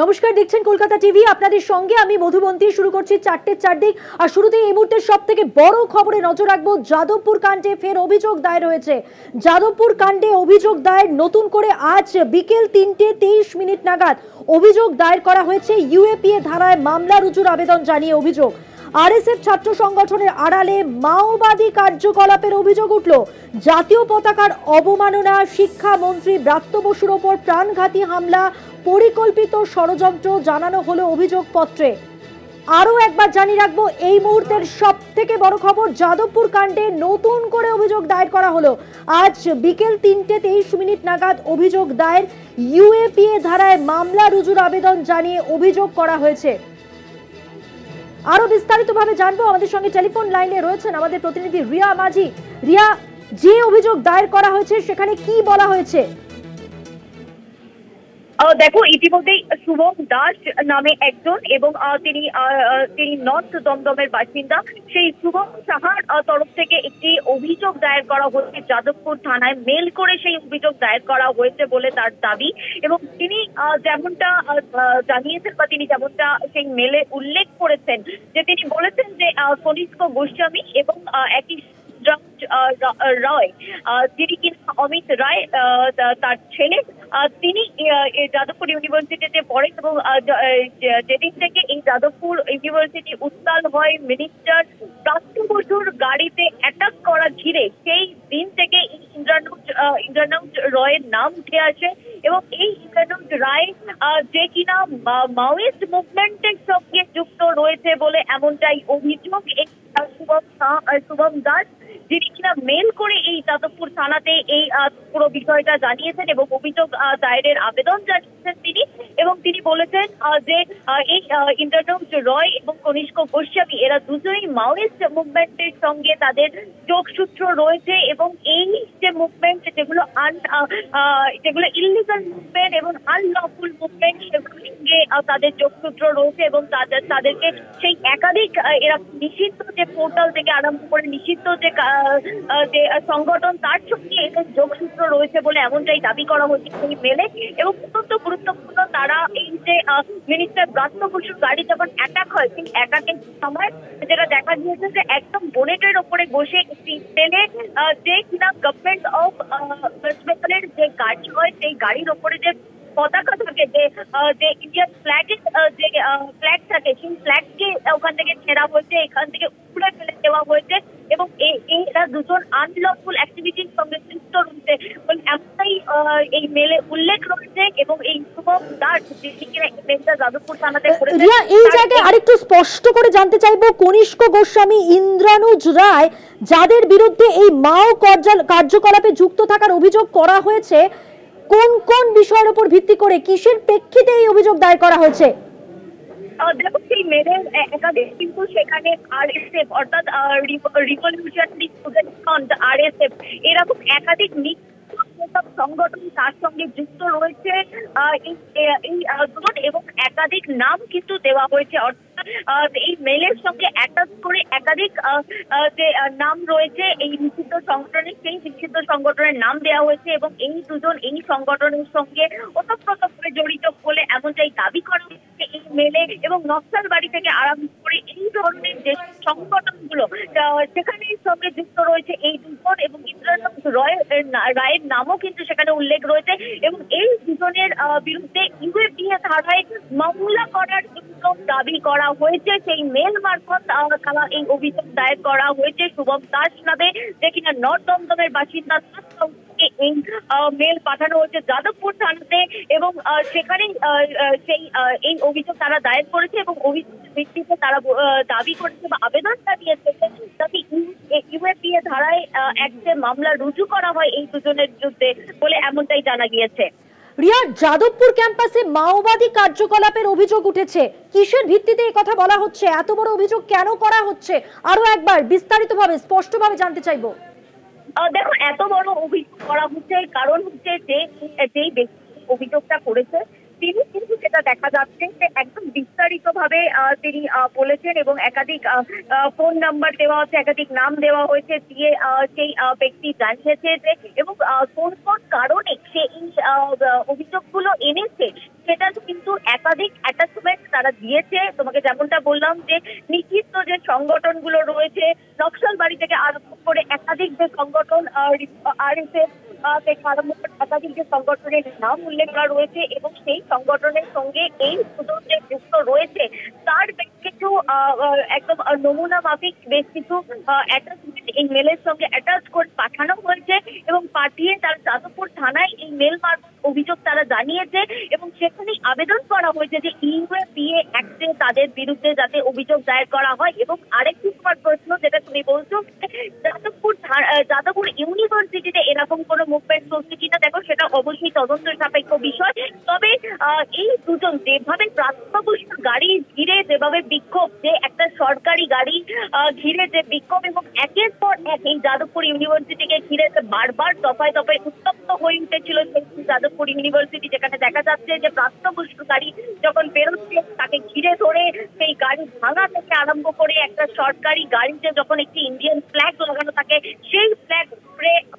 নমস্কার, দেখছেন কলকাতা টিভি। আপনাদের সঙ্গে আমি মধুবন্তী। শুরু করছি 4টের চারদিক। আর শুরুতেই এই মুহূর্তের সব থেকে বড় খবরে নজর রাখবো। যাদবপুর কাণ্ডে ফের অভিযোগ দায়ের হয়েছে। যাদবপুর কাণ্ডে অভিযোগ দায়ের নতুন করে আজ বিকেল 3:23 নাগাদ অভিযোগ দায়ের করা হয়েছে। ইউএপিএ ধারায় মামলা রুজুর আবেদন জানিয়ে অভিযোগ। আরএসএফ ছাত্র সংগঠনের আড়ালে মাওবাদী কার্যকলাপের অভিযোগ উঠল। জাতীয় পতাকার অবমাননা, শিক্ষামন্ত্রী ব্রাত্য বসুর ওপর প্রাণঘাতী হামলা, পরিকল্পিত ষড়যন্ত্র জানানো হলো অভিযোগপত্রে। আরো একবার জানিয়ে রাখবো, এই মুহূর্তের সব থেকে বড় খবর, যাদবপুর কাণ্ডে নতুন করে অভিযোগ দায়ের করা হলো। আজ বিকেল 3:23 নাগাদ অভিযোগ দায়ের। ইউএপিএ ধারায় মামলা রুজুর আবেদন জানিয়ে অভিযোগ করা হয়েছে। আরো বিস্তারিতভাবে জানবো, আমাদের সঙ্গে টেলিফোন লাইনে রয়েছেন আমাদের প্রতিনিধি রিয়া মাঝি। রিয়া, যে অভিযোগ দায়ের করা হয়েছে সেখানে কি বলা হয়েছে? দেখো, ইতিমধ্যেই শুভম দাস নামে একজন এবং তিনি নর্থ দমদমের বাসিন্দা, সেই শুভম সাহার তরফ থেকে একটি অভিযোগ দায়ের করা হয়েছে যাদবপুর থানায়। মেল করে সেই অভিযোগ দায়ের করা হয়েছে বলে তার দাবি। এবং তিনি যেমনটা জানিয়েছেন বা তিনি যেমনটা সেই মেলে উল্লেখ করেছেন, যে তিনি বলেছেন যে কনিষ্ক গোস্বামী এবং একই রায়, যিনি কিনা অমিত রায় তার ছেলে, তিনি যাদবপুর ইউনিভার্সিটিতে পড়েন এবং যেদিন থেকে এই যাদবপুর ইউনিভার্সিটি উত্তাল হয় মিনিস্টার ব্রাত্য বসুর গাড়িতে অ্যাটাক করা ঘিরে, সেই দিন থেকে ইন্দ্রানুজ রয়ের নাম উঠে আসে। এবং এই ইন্দ্রানুজ রায় যে কিনা মাওয়িস্ট মুভমেন্টের সঙ্গে যুক্ত রয়েছে বলে এমনটাই অভিযোগ। এই শুভম দাস, যিনি কিনা মেল করে এই যাদবপুর থানাতে এই পুরো বিষয়টা জানিয়েছেন এবং অভিযোগ দায়েরের আবেদন জানিয়েছেন তিনি। এবং তিনি বলেছেন যে এই ইন্দ্রানুজ রয় এবং কনিষ্ক গোস্বামী, এরা দুজনেই মাওয়িস্ট মুভমেন্টের সঙ্গে তাদের যোগসূত্র রয়েছে এবং এই যে মুভমেন্ট, যেগুলো ইলিগাল মুভমেন্ট এবং আনলফুল মুভমেন্ট, সেগুলোর সঙ্গে তাদের যোগসূত্র রয়েছে এবং তাদেরকে সেই একাধিক এরা নিষিদ্ধ যে পোর্টাল থেকে আরম্ভ করে নিষিদ্ধ যে সংগঠন, তার সঙ্গে এদের যোগসূত্র রয়েছে বলে এমনটাই দাবি করা হচ্ছে সেই মেলে। এবং অত্যন্ত গুরুত্বপূর্ণ, তারা এই যে মিনিস্টার ব্রাত্য বসুর গাড়ি যখন অ্যাটাক হয়, সেই অ্যাটাকের সময় যেটা দেখা গিয়েছে যে একদম বোনেটের ওপরে বসে একটি ছেলে, যে কিনা গভর্নমেন্ট অফ ওয়েস্ট বেঙ্গলের যে গাড়ি হয়, সেই গাড়ির ওপরে যে পতাকা থাকে, যে ইন্ডিয়ান ফ্ল্যাগের যে ফ্ল্যাগ থাকে, সেই ফ্ল্যাগকে ওখান থেকে ছেঁড়া হয়েছে, এখান থেকে উপরে ফেলে দেওয়া হয়েছে এবং এরা দুজন আনলফুল অ্যাক্টিভিটির সঙ্গে যুক্ত রয়েছে বলে এমনটাই এই মেলে উল্লেখ রয়েছে। এবং এই শুভম দাস, যিনি কিনা যাদবপুর থানাতে করেছে, এই জায়গায় আরেকটু স্পষ্ট করে জানতে চাইবো, কনিষ্ক গোস্বামী, ইন্দ্রানুজ রায়, যাদের বিরুদ্ধে এই মাও কার্যকলাপে যুক্ত থাকার অভিযোগ করা হয়েছে, কোন কোন বিষয়ের উপর ভিত্তি করে, কিসের প্রেক্ষিতে এই অভিযোগ দায়ের করা হয়েছে? দেখো, সেই মেলের একাধিক কিন্তু সেখানে আরএসএফ অর্থাৎ রিভলিউশনারি স্টুডেন্ট ফ্রন্ট, আরএসএফ, এরকম একাধিক সংগঠন তার সঙ্গে যুক্ত রয়েছে এবং একাধিক নাম কিন্তু দেওয়া হয়েছে। অর্থাৎ এই মেলের সঙ্গে অ্যাটাচ করে একাধিক যে নাম রয়েছে এই নিষিদ্ধ সংগঠনের, সেই নিষিদ্ধ সংগঠনের নাম দেওয়া হয়েছে এবং এই দুজন এই সংগঠনের সঙ্গে ওতপ্রোতভাবে জড়িত বলে এমনটাই দাবি করা হচ্ছে এই মেলে। এবং নকশাল বাড়ি থেকে আরম্ভ করে এই ধরনের যে সংগঠনগুলো, সেখানের সঙ্গে যুক্ত রয়েছে এই দুজন এবং ইন্দ্রানুজ রায়ের নামও কিন্তু সেখানে উল্লেখ রয়েছে। এবং এই দুজনের বিরুদ্ধে ইউএপিএ ধারায় মামলা করার জন্য দাবি করা হয়েছে। সেই মেল মারফত তারা এই অভিযোগ দায়ের করা হয়েছে শুভম দাস নামে, যে কিনা নর্থ দমদমের বাসিন্দা। এই মেল পাঠানো হয়েছে যাদবপুর থানাতে এবং সেখানে এই অভিযোগ তারা দায়ের করেছে এবং অভিযোগের ভিত্তিতে তারা দাবি করেছে বা আবেদন জানিয়েছে যাতে ইউএপিএ ধারায় একটা মামলা রুজু করা হয় এই দুজনের বিরুদ্ধে বলে এমনটাই জানা গিয়েছে। রিয়া, যাদবপুর ক্যাম্পাসে মাওবাদী কার্যকলাপের অভিযোগ উঠেছে, কিসের ভিত্তিতে এই কথা বলা হচ্ছে? এত বড় অভিযোগ কেন করা হচ্ছে? আরো একবার বিস্তারিতভাবে স্পষ্টভাবে জানতে চাইবো। দেখো, এত বড় অভিযোগ করা হচ্ছে কারণ হচ্ছে যেই ব্যক্তি অভিযোগটা করেছে তিনি কিন্তু সেটা দেখা যাচ্ছে যে একদম বিস্তারিতভাবে তিনি বলেছেন এবং একাধিক ফোন নাম্বার দেওয়া হচ্ছে, একাধিক নাম দেওয়া হয়েছে, দিয়ে সেই ব্যক্তি জানিয়েছে যে এবং কোন কোন কারণে সে এই অভিযোগগুলো এনেছে সেটা কিন্তু একাধিক অ্যাটাচমেন্ট তারা দিয়েছে। তোমাকে যেমনটা বললাম যে নিষিদ্ধ যে সংগঠনগুলো রয়েছে, নকশালবাড়ি থেকে আরম্ভ করে একাধিক যে সংগঠন, আরএসএফ থেকে আরম্ভ করে একাধিক যে সংগঠনের নাম উল্লেখ করা রয়েছে এবং সেই সংগঠনের সঙ্গে এই দুজন যে যুক্ত রয়েছে তার বেশ কিছু একদম নমুনা মাফিক বেশ কিছু অ্যাটাচমেন্ট এই মেলের সঙ্গে অ্যাটাচ করে পাঠানো হয়েছে এবং পাঠিয়ে তার যাদবপুর থানায় এই মেল মারফত অভিযোগ তারা জানিয়েছে এবং সেখানে আবেদন করা হয়েছে যে ইউএপিএ অ্যাক্টে তাদের বিরুদ্ধে যাতে অভিযোগ দায়ের করা হয়। এবং আরেকটি তোমার প্রশ্ন যেটা তুমি বলছো, যাদবপুর ইউনিভার্সিটিতে এরকম কোনো মুভমেন্ট চলছে কিনা, দেখো সেটা অবশ্যই তদন্ত সাপেক্ষ বিষয়। তবে এই দুজন যেভাবে প্রাপ্তবয়স্ক গাড়ি ঘিরে যেভাবে বিক্ষোভ, যে একটা সরকারি গাড়ি ঘিরে যে বিক্ষোভ এবং একের পর এক এই যাদবপুর ইউনিভার্সিটিকে ঘিরে বারবার দফায় দফায় উত্তপ্ত হয়ে উঠেছিল সেই যাদবপুর ইউনিভার্সিটি, যেখানে দেখা যাচ্ছে যে প্রাপ্তবয়স্ক গাড়ি যখন বেরোচ্ছে তাকে ঘিরে ধরে সেই গাড়ি ভাঙা থেকে আরম্ভ করে একটা সরকারি গাড়িতে যখন একটি ইন্ডিয়ান ফ্ল্যাগ লাগানো থাকে সেই ফ্ল্যাগ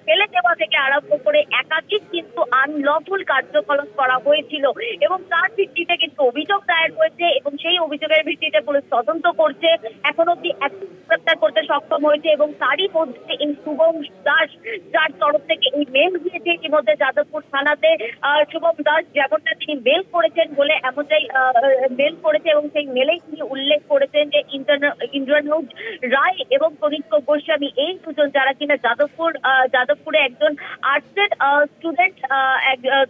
ফেলে দেওয়া থেকে আরম্ভ করে একাধিক কিন্তু আনলফুল কার্যকলাপ করা হয়েছিল এবং তার ভিত্তিতে কিন্তু অভিযোগ দায়ের হয়েছে এবং সেই অভিযোগের ভিত্তিতে পুলিশ তদন্ত করছে। এখন অব্দি গ্রেপ্তার করতে সক্ষম হয়েছে এবং তারই মধ্যে এই শুভম দাস, যার তরফ থেকে এই মেল গিয়েছে ইতিমধ্যে যাদবপুর থানাতে। শুভম দাস যেমনটা তিনি মেল করেছেন বলে এমনটাই মেল করেছে এবং সেই মেলেই তিনি উল্লেখ করেছেন যে ইন্দ্রানুজ রায় এবং কনিষ্ক গোস্বামী এই দুজন যারা কিনা যাদবপুরে একজন আর্টসের স্টুডেন্ট,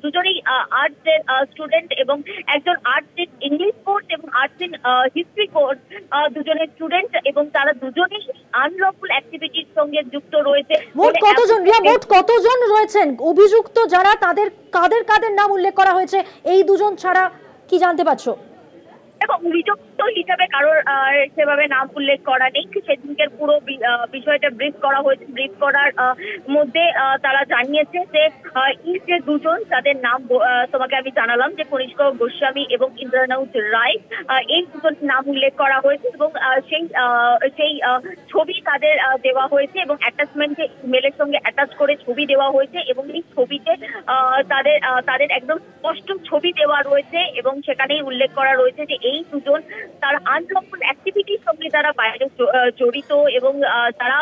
দুজনেই আর্টসের স্টুডেন্ট এবং একজন আর্টস ইন ইংলিশ কোর্স এবং আর্টস ইন হিস্ট্রি কোর্স দুজনের স্টুডেন্ট এবং তারা দুজনেই আনলফুল অ্যাক্টিভিটির সঙ্গে যুক্ত রয়েছে। মোট কতজন রয়েছেন অভিযুক্ত, যারা তাদের কাদের নাম উল্লেখ করা হয়েছে এই দুজন ছাড়া, কি জানতে পারছো? এবং অভিযুক্ত হিসাবে কারোর সেভাবে নাম উল্লেখ করা নেই। সেদিনকের পুরো বিষয়টা ব্রিফ করা হয়েছে। ব্রিফ করার মধ্যে তারা জানিয়েছে যে এই যে দুজন তাদের নাম তোমাকে আমি জানালাম যে কনিষ্ক গোস্বামী এবং ইন্দ্রানুজ রায়, এই দুজন নাম উল্লেখ করা হয়েছে এবং সেই ছবি তাদের দেওয়া হয়েছে এবং অ্যাটাচমেন্টে মেলের সঙ্গে অ্যাটাচ করে ছবি দেওয়া হয়েছে এবং এই ছবিতে তাদের একদম স্পষ্ট ছবি দেওয়া রয়েছে এবং সেখানেই উল্লেখ করা রয়েছে যে এই দুজন তারা আনলফুল অ্যাক্টিভিটির সঙ্গে তারা বাইরে জড়িত এবং তারা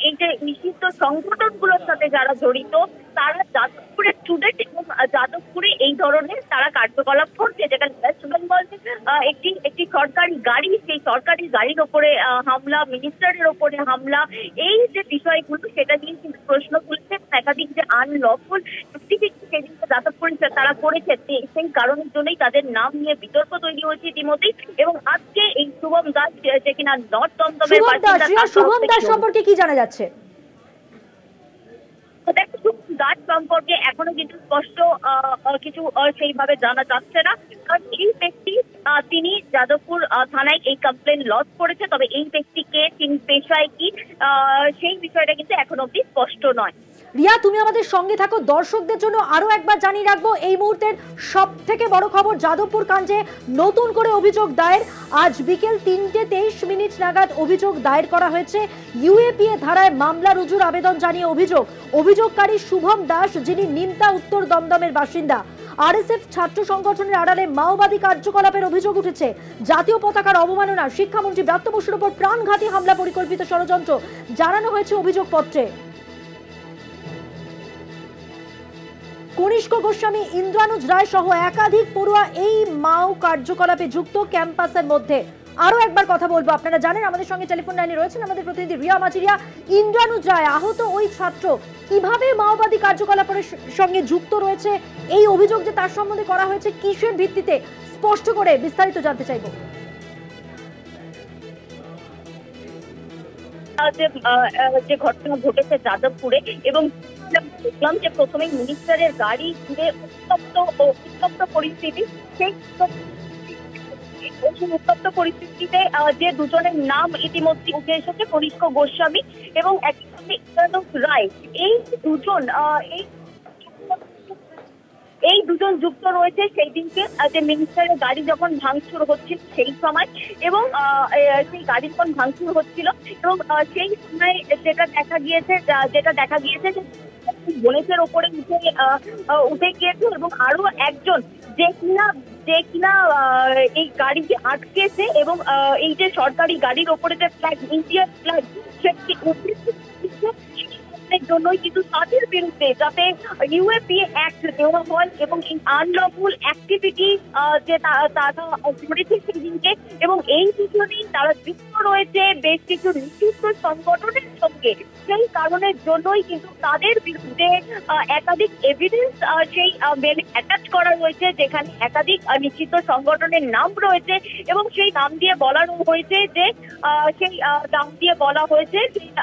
এই যে নিষিদ্ধ সংগঠনগুলোর সাথে যারা জড়িত তারা যাদবপুরের স্টুডেন্ট এবং যাদবপুরে এই ধরনের তারা কার্যকলাপ করছে, যেটা ওয়েস্ট বেঙ্গলে একটি সরকারি গাড়ি, সেই সরকারি গাড়ির ওপরে হামলা, মিনিস্টারের ওপরে হামলা, এই যে বিষয়গুলো সেটা নিয়ে কিন্তু প্রশ্ন তুলছে। একাধিক যে আনলফুল অ্যাক্টিভিটি সেদিকে যাদবপুরে তারা করেছে সেই কারণের জন্যই তাদের নাম নিয়ে বিতর্ক তৈরি হয়েছে ইতিমধ্যেই। এবং আজকে এই শুভম দাস যে কিনা নর্থ দমদমের শুভম দাস সম্পর্কে কি জানা যাচ্ছে? দাস সম্পর্কে এখনো কিন্তু স্পষ্ট কিছু সেইভাবে জানা যাচ্ছে না, কারণ এই ব্যক্তি তিনি যাদবপুর থানায় এই কমপ্লেন লজ করেছে। তবে এই ব্যক্তিকে তিনি পেশায় কি সেই বিষয়টা কিন্তু এখন অব্দি স্পষ্ট নয়। রিয়া, তুমি আমাদের সঙ্গে থাকো। দর্শকদের জন্য আরো একবার জানিয়ে রাখবো এই মুহূর্তের সব থেকে বড় খবর, যাদবপুর কাণ্ডে নতুন করে অভিযোগ দায়ের। আজ বিকেল 3:23 নাগাদ অভিযোগ দায়ের করা হয়েছে। ইউএপিএ ধারায় মামলা রুজুর আবেদন জানিয়ে অভিযোগকারী শুভম দাস, যিনি নিমতা উত্তর দমদমের বাসিন্দা। আরএসএফ ছাত্র সংগঠনের আড়ালে মাওবাদী কার্যকলাপের অভিযোগ উঠেছে। জাতীয় পতাকার অবমাননা, শিক্ষামন্ত্রী ব্রাত্য বসুর উপর প্রাণঘাতী হামলা, পরিকল্পিত ষড়যন্ত্র জানানো হয়েছে অভিযোগপত্রে। কনিষ্ক গোস্বামী, ইন্দ্রানুজ রায় সহ একাধিক পড়ুয়া এই মাও কার্যকলাপে যুক্ত ক্যাম্পাসের মধ্যে। আরো একবার কথা বলবো, আপনারা জানেন আমাদের সঙ্গে টেলিফোন লাইনে রয়েছেন আমাদের প্রতিনিধি রিয়া মাঝিরিয়া। ইন্দ্রানুজ রায়, আহত ওই ছাত্র, কিভাবে মাওবাদী কার্যকলাপের সঙ্গে যুক্ত রয়েছে, এই অভিযোগ যে তার সম্বন্ধে করা হয়েছে কিসের ভিত্তিতে, স্পষ্ট করে বিস্তারিত জানতে চাইবো। যে ঘটনা ঘটেছে যাদবপুরে এবং দেখলাম যে প্রথমে মিনিস্টারের গাড়ি ঘিরে উত্তপ্ত পরিস্থিতি, সেই উত্তপ্ত পরিস্থিতিতে যে দুজনের নাম ইতিমধ্যে উঠে এসেছে, কনিষ্ক গোস্বামী এবং একজন ইন্দ্রানুজ রায়, এই দুজন যুক্ত রয়েছে সেই দিনকে যে মিনিস্টারের গাড়ি যখন ভাঙচুর হচ্ছিল সেই সময় এবং সেই গাড়ি যখন ভাঙচুর হচ্ছিল এবং সেই সময় যেটা দেখা গিয়েছে যে বোনেদের ওপরে উঠে গিয়েছে এবং আরো একজন যে কিনা এই গাড়িকে আটকেছে এবং এই যে সরকারি গাড়ির ওপরে যে ফ্ল্যাগ, ইন্ডিয়ান ফ্ল্যাগ, সেটি জন্যই কিন্তু তাদের বিরুদ্ধে যাতে ইউএপিএ অ্যাক্ট দেওয়া হয় এবং এই আনলফুল অ্যাক্টিভিটি যে তারা করেছে সেদিনকে, এবং এই পিছনেই তারা যুক্ত রয়েছে বেশ কিছু নিষিদ্ধ সংগঠনের সঙ্গে। সেই কারণের জন্যই কিন্তু তাদের বিরুদ্ধে একাধিক এভিডেন্স সেই মেলে অ্যাটাচ করা রয়েছে, যেখানে একাধিক নিষিদ্ধ সংগঠনের নাম রয়েছে এবং সেই নাম দিয়ে বলা হয়েছে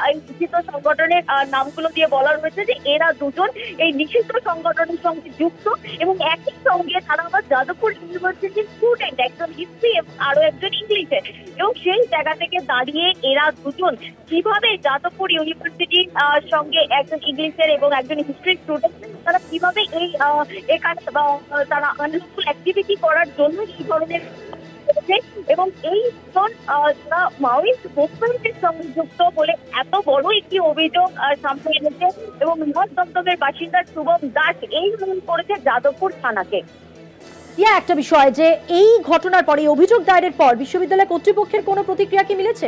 এই নিষিদ্ধ সংগঠনের নামগুলো দিয়ে বলা রয়েছে যে এরা দুজন এই নিষিদ্ধ সংগঠনের সঙ্গে যুক্ত এবং একই সঙ্গে তারা আবার যাদবপুর ইউনিভার্সিটির স্টুডেন্ট, একজন হিস্ট্রি এবং আরো একজন ইংলিশের। এবং সেই জায়গা থেকে দাঁড়িয়ে এরা দুজন কিভাবে যাদবপুর ইউনিভার্সিটির সঙ্গে একজন ইংলিশের এবং একজন হিস্ট্রি স্টুডেন্ট, তারা কিভাবে এখানে তারা আনলফুল অ্যাক্টিভিটি করার জন্য এই ধরনের এবং এই মাওয়িস্ট মুভমেন্টের সঙ্গে যুক্ত বলে এত বড় একটি অভিযোগ সামনে এনেছে এবং নর্থ দমদমের বাসিন্দা শুভম দাস এই ফোন করেছে যাদবপুর থানাকে। একটা বিষয় যে এই ঘটনার পরে অভিযোগ দায়েরের পর বিশ্ববিদ্যালয় কর্তৃপক্ষের কোনো প্রতিক্রিয়া কি মিলেছে?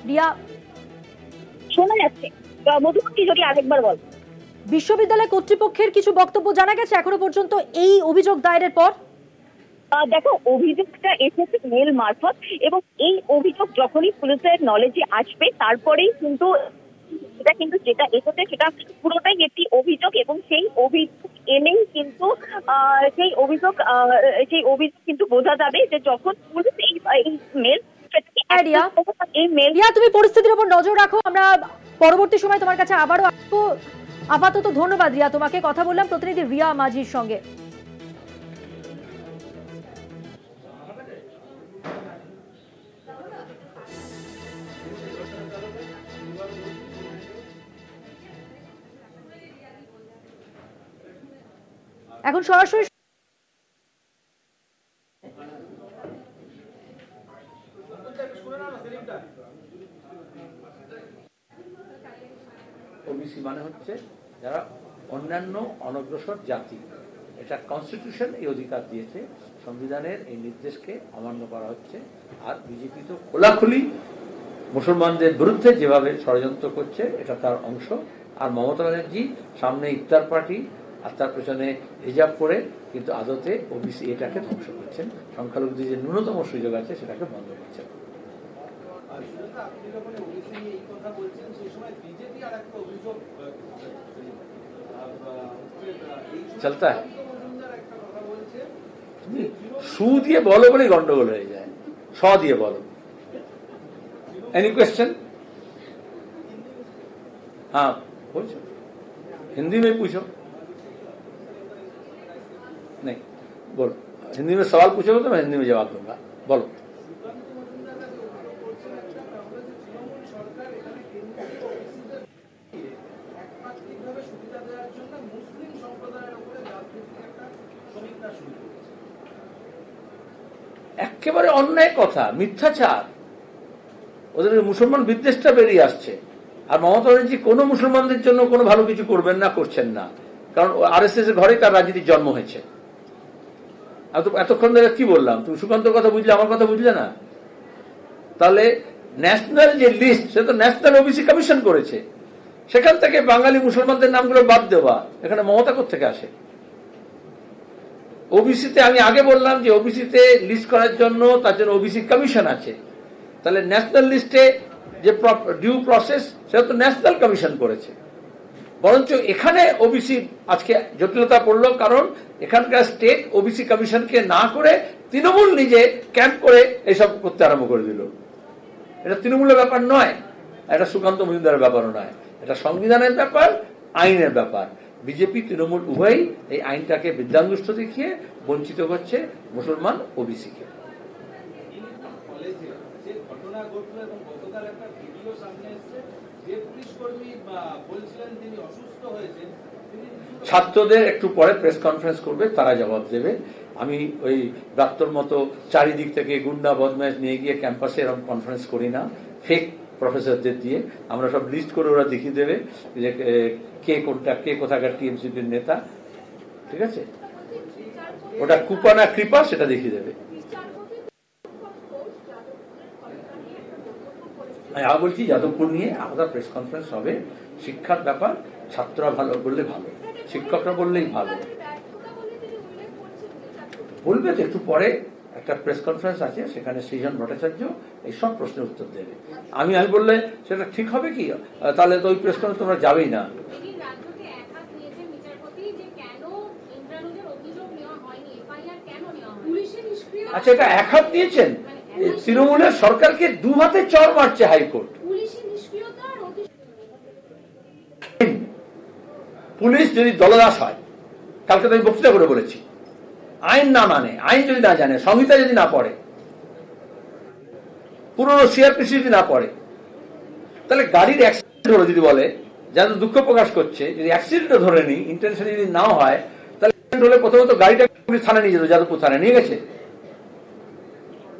রিয়া, শোনা যাচ্ছে? মধুমতি যদি আরেকবার বল। বিশ্ববিদ্যালয় কর্তৃপক্ষের কিছু বক্তব্য জানা গেছে এখনো পর্যন্ত এই অভিযোগ দায়েরের পর? দেখো, অভিযোগটা এসেছে মেল মারফত এবং এই অভিযোগ যখনই পুলিশের নলেজে আসবে তারপরেই কিন্তু যেটা এসেছে সেটা পুরোটাই একটি অভিযোগ এবং সেই অভিযোগ এনেই কিন্তু সেই অভিযোগ কিন্তু বোঝা যাবে যে যখন পুলিশ এই মেল তুমি পরিস্থিতির উপর নজর রাখো, আমরা পরবর্তী সময় তোমার কাছে আবারও আসবো। আপাতত ধন্যবাদ রিয়া, তোমাকে কথা বললাম প্রতিনিধি রিয়া মাঝির সঙ্গে। এখন সরাসরি ওবিসি মানে হচ্ছে যারা অন্যান্য অনগ্রসর জাতি, এটা কনস্টিটিউশন এই অধিকার দিয়েছে, সংবিধানের এই নির্দেশকে অমান্য করা হচ্ছে। আর বিজেপি তো খোলাখুলি মুসলমানদের বিরুদ্ধে যেভাবে ষড়যন্ত্র করছে এটা তার অংশ। আর মমতা ব্যানার্জি সামনে ইফতার পার্টি আর তার পেছনে হিজাব করে কিন্তু আদতে ওবিসি এটাকে ধ্বংস করছেন, সংখ্যালঘুদের যে ন্যূনতম সুযোগ আছে সেটাকে বন্ধ করছেন। চলতা সু দিয়ে বলো বলে গন্ডগোল হয়ে যায়, স দিয়ে বলো। Any question? हाँ पूछो, हिंदी में पूछो। नहीं बोलो, हिंदी में सवाल पूछोगे तो मैं हिंदी में जवाब दूंगा, बोलो। একেবারে অন্যায় কথা, মিথ্যাচার, ওদের মুসলমান বিদ্বেষটা বেরিয়ে আসছে। আর মমতা ব্যানার্জি কোনো মুসলমানদের জন্য কোনো ভালো কিছু করবেন না, করছেন না, কারণ আরএসএস এর ঘরে তার রাজনীতির জন্ম হয়েছে। এতক্ষণ ধরে কি বললাম? তুমি সুকান্তর কথা বুঝলে, আমার কথা বুঝলে না? তাহলে ন্যাশনাল যে লিস্ট, সে তো ন্যাশনাল ওবিসি কমিশন করেছে, সেখান থেকে বাঙালি মুসলমানদের নামগুলো বাদ দেওয়া, এখানে মমতা কোত্থেকে আসে? ওবিসিতে আমি আগে বললাম যে ওবিসিতে লিস্ট করার জন্য তার জন্য ওবিসি কমিশন আছে। তাহলে ন্যাশনাল লিস্টে যে ডিউ প্রসেস সেটা তো ন্যাশনাল কমিশন করেছে। বরঞ্চ এখানে ওবিসি আজকে জটিলতা পড়লো, কারণ এখানকার স্টেট ওবিসি কমিশনকে না করে তৃণমূল নিজে ক্যাম্প করে এসব করতে আরম্ভ করে দিল। এটা তৃণমূলের ব্যাপার নয়, এটা সুকান্ত মজুমদারের ব্যাপারও নয়, এটা সংবিধানের ব্যাপার, আইনের ব্যাপার। বিজেপি তৃণমূল উভয়ই এই আইনটাকে বিদ্যাঙ্গুষ্ঠ দেখিয়ে বঞ্চিত করছে মুসলমান ওবিসিকে। ছাত্রদের একটু পরে প্রেস কনফারেন্স করবে, তারা জবাব দেবে। আমি ওই ডাক্তার মতো চারিদিক থেকে গুন্ডা বদমাশ নিয়ে গিয়ে ক্যাম্পাসে এরকম কনফারেন্স করি না, ফেক প্রফেসরদের দিয়ে, আমরা সব লিস্ট করে ওরা দেখিয়ে দেবে যে কে কোনটা, কে কোথাকার টিএমসিপির নেতা, ঠিক আছে? ওটা কুপা না কৃপা সেটা দেখিয়ে দেবে। আমি বলছি যাদবপুর নিয়ে আলাদা প্রেস কনফারেন্স হবে। শিক্ষার ব্যাপার, ছাত্ররা ভালো বললে ভালো, শিক্ষকরা বললেই ভালো। বলবে তো একটু পরে একটা প্রেস কনফারেন্স আছে, সেখানে সৃজন ভট্টাচার্য এই সব প্রশ্নের উত্তর দেবে। আমি বললে সেটা ঠিক হবে কি? তাহলে তো ওই প্রেস কনফারেন্স তোমরা যাবেই না। আচ্ছা, এটা এক হাত নিয়েছেন? তৃণমূলের সরকারকে দু হাতে চড় মারছে হাইকোর্ট। পুলিশ যদি দলদাস হয়, কালকে তো আমি বক্তৃতা করে বলেছি, আইন না মানে, আইন যদি না জানে, সংহিতা যদি না পড়ে, পুরনো সিআরপিসি যদি না পড়ে, তাহলে গাড়ির অ্যাক্সিডেন্ট হলো যদি বলে, যারা দুঃখ প্রকাশ করছে, যদি অ্যাক্সিডেন্টও ধরে নি, ইন্টেনশন যদি নাও হয়, তাহলে হলে প্রথমত গাড়িটা পুলিশ থানায় নিয়ে যেত, যাদবপুর থানায় নিয়ে গেছে,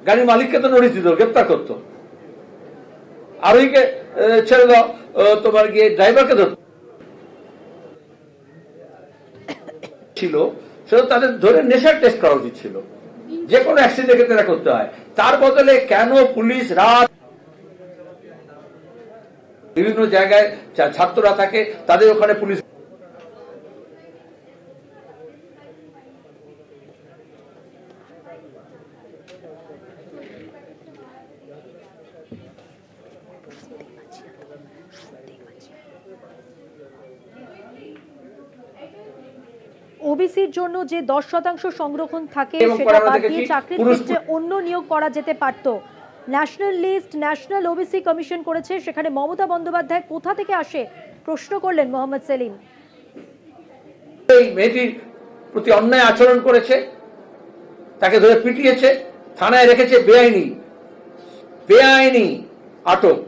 গাড়ির মালিককে তো নোটিশ দিত, গ্রেপ্তার করতো, আরোহীকে ছেড়ে দাও, তোমার গিয়ে ড্রাইভারকে ধরত ছিল, সেটা তাদের ধরে নেশার টেস্ট করা উচিত ছিল। যে কোনো অ্যাক্সিডেন্টের ক্ষেত্রে এটা করতে হয়। তার বদলে কেন পুলিশ রাত বিভিন্ন জায়গায় ছাত্ররা থাকে, তাদের ওখানে পুলিশ ওবিসির জন্য যে 10% সংরক্ষণ থাকে সেটা বাদ দিয়ে চাকরির ক্ষেত্রে অন্য নিয়োগ করা যেতে পারত। National list, national OBC commission করেছে, সেখানে মমতা বন্দ্যোপাধ্যায় কোথা থেকে আসে প্রশ্ন করলেন মোহাম্মদ সেলিম। এই মেয়েটির প্রতি অন্যায় আচরণ করেছে, তাকে ধরে পিটিয়েছে, থানায় রেখেছে, বেআইনি আটক।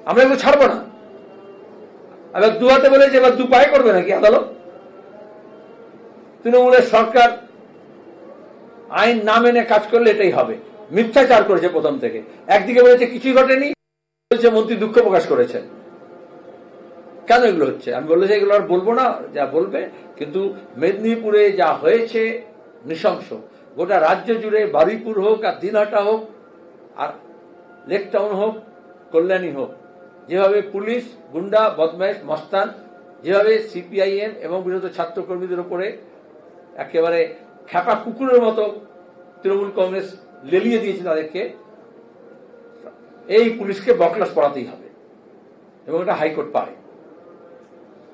আমরা এগুলো ছাড়বো না। এবার দু হাতে বলেছে, এবার দু পায়ে করবে নাকি আদালত? তৃণমূলের সরকার আইন না মেনে কাজ করলে এটাই হবে। মিথ্যাচার করেছে প্রথম থেকে। একদিকে বলেছে কিছুই ঘটেনি, বলছে মন্ত্রী দুঃখ প্রকাশ করেছেন। কেন এগুলো হচ্ছে? আমি বললে যে এগুলো আর বলবো না, যা বলবে। কিন্তু মেদিনীপুরে যা হয়েছে নৃশংস। গোটা রাজ্য জুড়ে, বারুইপুর হোক আর দিনহাটা হোক আর লেক টাউন হোক, কল্যাণী হোক, যেভাবে পুলিশ গুন্ডা বদমাইশ মস্তান, যেভাবে সিপিআইএম এবং বিরোধী ছাত্রকর্মীদের উপরে একেবারে খ্যাপা কুকুরের মতো তৃণমূল কংগ্রেস লেলিয়ে দিয়েছে তাদেরকে, এই পুলিশকে বকলাস পড়াতেই হবে এবং এটা হাইকোর্ট পায়।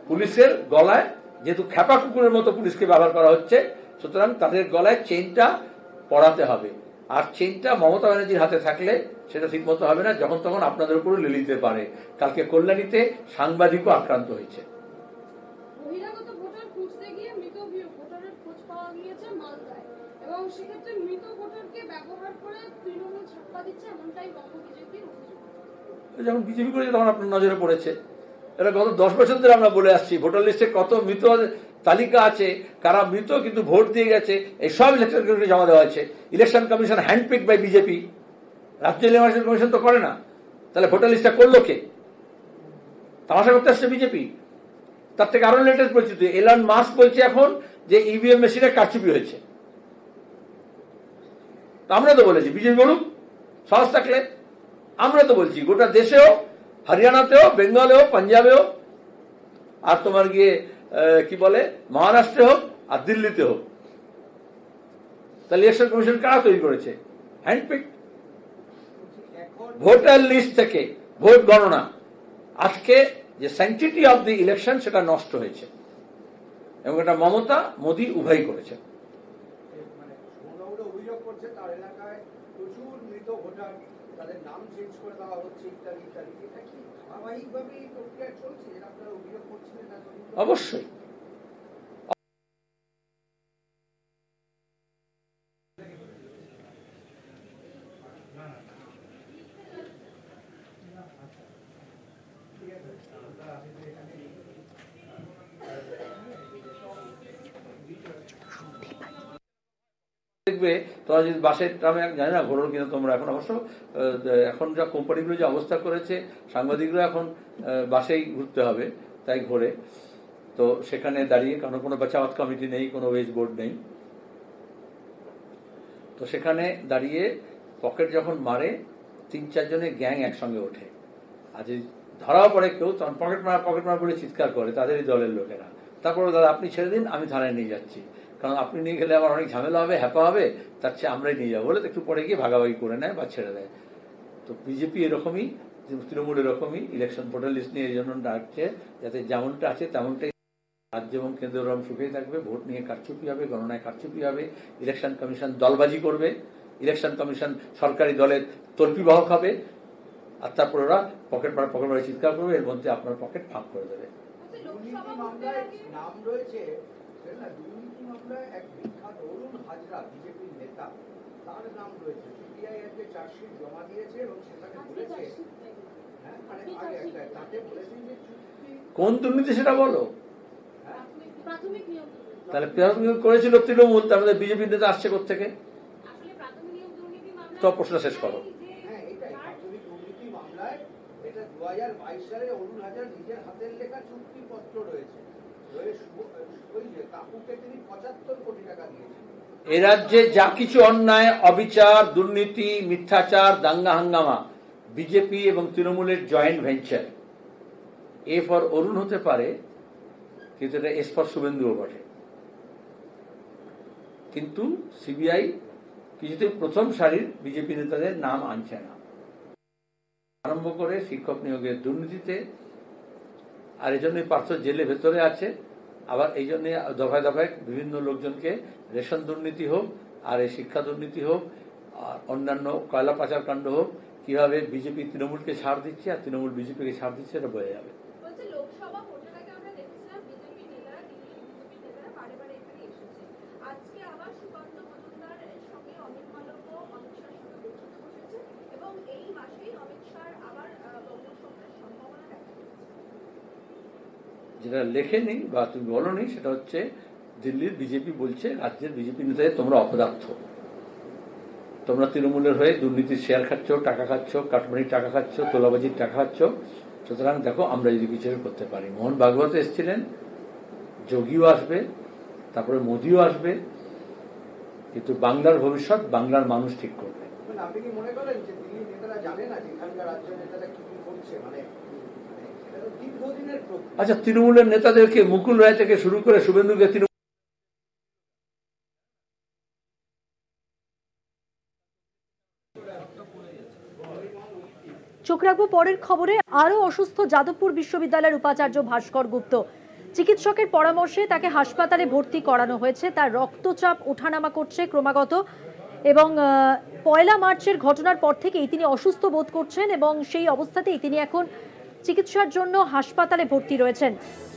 পুলিশের গলায় যেহেতু খ্যাপা কুকুরের মতো পুলিশকে ব্যবহার করা হচ্ছে, সুতরাং তাদের গলায় চেইনটা পড়াতে হবে। আর চেইনটা মমতা ব্যানার্জির হাতে থাকলে সেটা ঠিক মতো হবে না, যখন তখন আপনাদের উপরে লেলিয়ে দিতে পারে। কালকে কল্যাণীতে সাংবাদিকও আক্রান্ত হয়েছে। যখন বিজেপি করেছে তখন আপনার নজরে পড়েছে। এটা গত 10 বছর ধরে আমরা বলে আসছি, ভোটার লিস্টে কত মৃত তালিকা আছে, কারা মৃত কিন্তু ভোট দিয়ে গেছে, এই সব ইলেকশন কমিশনে জমা দেওয়া হয়েছে। Election commission handpick by BJP, রাজ্য ইলেকশন কমিশন তো করে না। তাহলে ভোটার লিস্টটা করলো কে? তামাশা করতে আসছে বিজেপি। তার থেকে আরো লেটেস্ট বলছি, এলন মাস্ক বলছে এখন যে ইভিএম মেশিনে কারচুপি হয়েছে। আমরা তো বলেছি বিজেপি বলুক, সাহস থাকলে। আমরা তো বলছি গোটা দেশেও, হরিয়ানাতেও, বেঙ্গলেও, পাঞ্জাবেও, আর তোমার গিয়ে কি বলে মহারাষ্ট্রে হোক আর দিল্লিতে হোক, তাহলে ইলেকশন কমিশন কারা তৈরি করেছে? হ্যান্ডপিক। ভোটার লিস্ট থেকে ভোট গণনা, আজকে যে স্যাংটিটি অফ দি ইলেকশন সেটা নষ্ট হয়েছে এবং এটা মমতা মোদী উভয়ই করেছে। অবশ্যই দেখবে তোমরা যদি বাসের ট্রামে জানি না ঘোরো কিনা তোমরা, এখন অবশ্য এখন যা কোম্পানিগুলো যে অবস্থা করেছে সাংবাদিকরা এখন বাসেই ঘুরতে হবে, তাই ঘোরে। তো সেখানে দাঁড়িয়ে কারণ কোনো বাঁচাওয়াত কমিটি নেই, কোনো ওয়েজ বোর্ড নেই, তো সেখানে দাঁড়িয়ে পকেট যখন মারে 3-4 জনের গ্যাং একসঙ্গে ওঠে, আর যদি ধরাও পড়ে কেউ তখন পকেট মারা বলে চিৎকার করে তাদেরই দলের লোকেরা। তারপরে দাদা আপনি ছেড়ে দিন, আমি থানায় নিয়ে যাচ্ছি, কারণ আপনি নিয়ে গেলে আমার অনেক ঝামেলা হবে, হ্যাপা হবে, তার চেয়ে আমরাই নিয়ে যাবো বলে একটু পরে গিয়ে ভাগাভাগি করে নেয় বা ছেড়ে দেয়। তো বিজেপি এরকমই, তৃণমূল এরকমই ইলেকশন ভোটার লিস্ট নিয়ে এই জন্য ডাকছে যাতে যেমনটা আছে তেমনটাই রাজ্য এবং কেন্দ্র সুখেই থাকবে। ভোট নিয়ে কারচুপি হবে, গণনায় কারচুপি হবে, ইলেকশন কমিশন দলবাজি করবে, ইলেকশন কমিশন সরকারি দলের তল্পিবাহক হবে, আর তারপর ওরা পকেট মারা চিৎকার করবে, এর মধ্যে আপনার পকেট ফাঁক করে দেবে। নাম রয়েছে দুর্নীতি মামলায় এক বিখ্যাত অরুণ হাজরা বিজেপির নেতা, তার নাম রয়েছে। সিবিআই আজকে চার্জশিট জমা দিয়েছে এবং সেখানে বলেছে তাকে বলেছেন যে কোন দুর্নীতি সেটা বলো, তাহলে প্রাথমিক নিয়োগ করেছিল তৃণমূল, তার মধ্যে বিজেপির নেতা আসছে কোথেকে? তো প্রশ্ন শেষ করো। হ্যাঁ এটাই প্রাথমিক দুর্নীতি মামলায়, এটা 2022 সালে অরুণ হাজার নিজের হাতের লেখা চুক্তিপত্র রয়েছে, কাকুকে তিনি 75 কোটি টাকা দিয়েছেন। এ রাজ্যে যা কিছু অন্যায়, অবিচার, দুর্নীতি, মিথ্যাচার, দাঙ্গা হাঙ্গামা বিজেপি এবং তৃণমূলের জয়েন্ট ভেঞ্চার। এ ফর অরুণ হতে পারে, কিন্তু এটা এস ফর শুভেন্দুও বটে। কিন্তু সিবিআই কিছুতেই প্রথম সারির বিজেপি নেতাদের নাম আনছে না, আরম্ভ করে শিক্ষক নিয়োগের দুর্নীতিতে। আর এই জন্যই পার্থ জেলে ভেতরে আছে। আবার এই জন্য দফায় দফায় বিভিন্ন লোকজনকে রেশন দুর্নীতি হোক, আর এই শিক্ষা দুর্নীতি হোক, আর অন্যান্য কয়লা পাচার কাণ্ড হোক, কিভাবে বিজেপি তৃণমূলকে ছাড় দিচ্ছে আর তৃণমূল বিজেপিকে ছাড় দিচ্ছে, এটা বোঝা যাবে। যেটা লেখেনি বা তুমি বলোনি সেটা হচ্ছে দিল্লির বিজেপি বলছে রাজ্যের বিজেপি নেতাদের তোমরা অপদার্থ, তোমরা তৃণমূলের হয়ে দুর্নীতির শেয়ার খাচ্ছ, টাকা খাচ্ছ, কাটমানির টাকা খাচ্ছ, তোলাবাজির টাকা খাচ্ছ, সুতরাং দেখো আমরা যদি কিছু করতে পারি। মোহন ভাগবত এসেছিলেন, যোগীও আসবে, তারপরে মোদিও আসবে, কিন্তু বাংলার ভবিষ্যৎ বাংলার মানুষ ঠিক করবে। আপনি কি মনে করেন যে দিল্লির নেতারা জানে না যে এখানকার রাজ্য নেতারা কি করছে? মানে আচ্ছা, তৃণমূলের নেতাদেরকে মুকুল রায় থেকে শুরু করে শুভেন্দুকে চোখ রাখবো পরের খবরে। আরো অসুস্থ যাদবপুর বিশ্ববিদ্যালয়ের উপাচার্য ভাস্কর গুপ্ত। চিকিৎসকের পরামর্শে তাকে হাসপাতালে ভর্তি করানো হয়েছে। তার রক্তচাপ ওঠানামা করছে ক্রমাগত, এবং 1 মার্চের ঘটনার পর থেকেই তিনি অসুস্থ বোধ করছেন, এবং সেই অবস্থাতেই তিনি এখন চিকিৎসার জন্য হাসপাতালে ভর্তি রয়েছেন।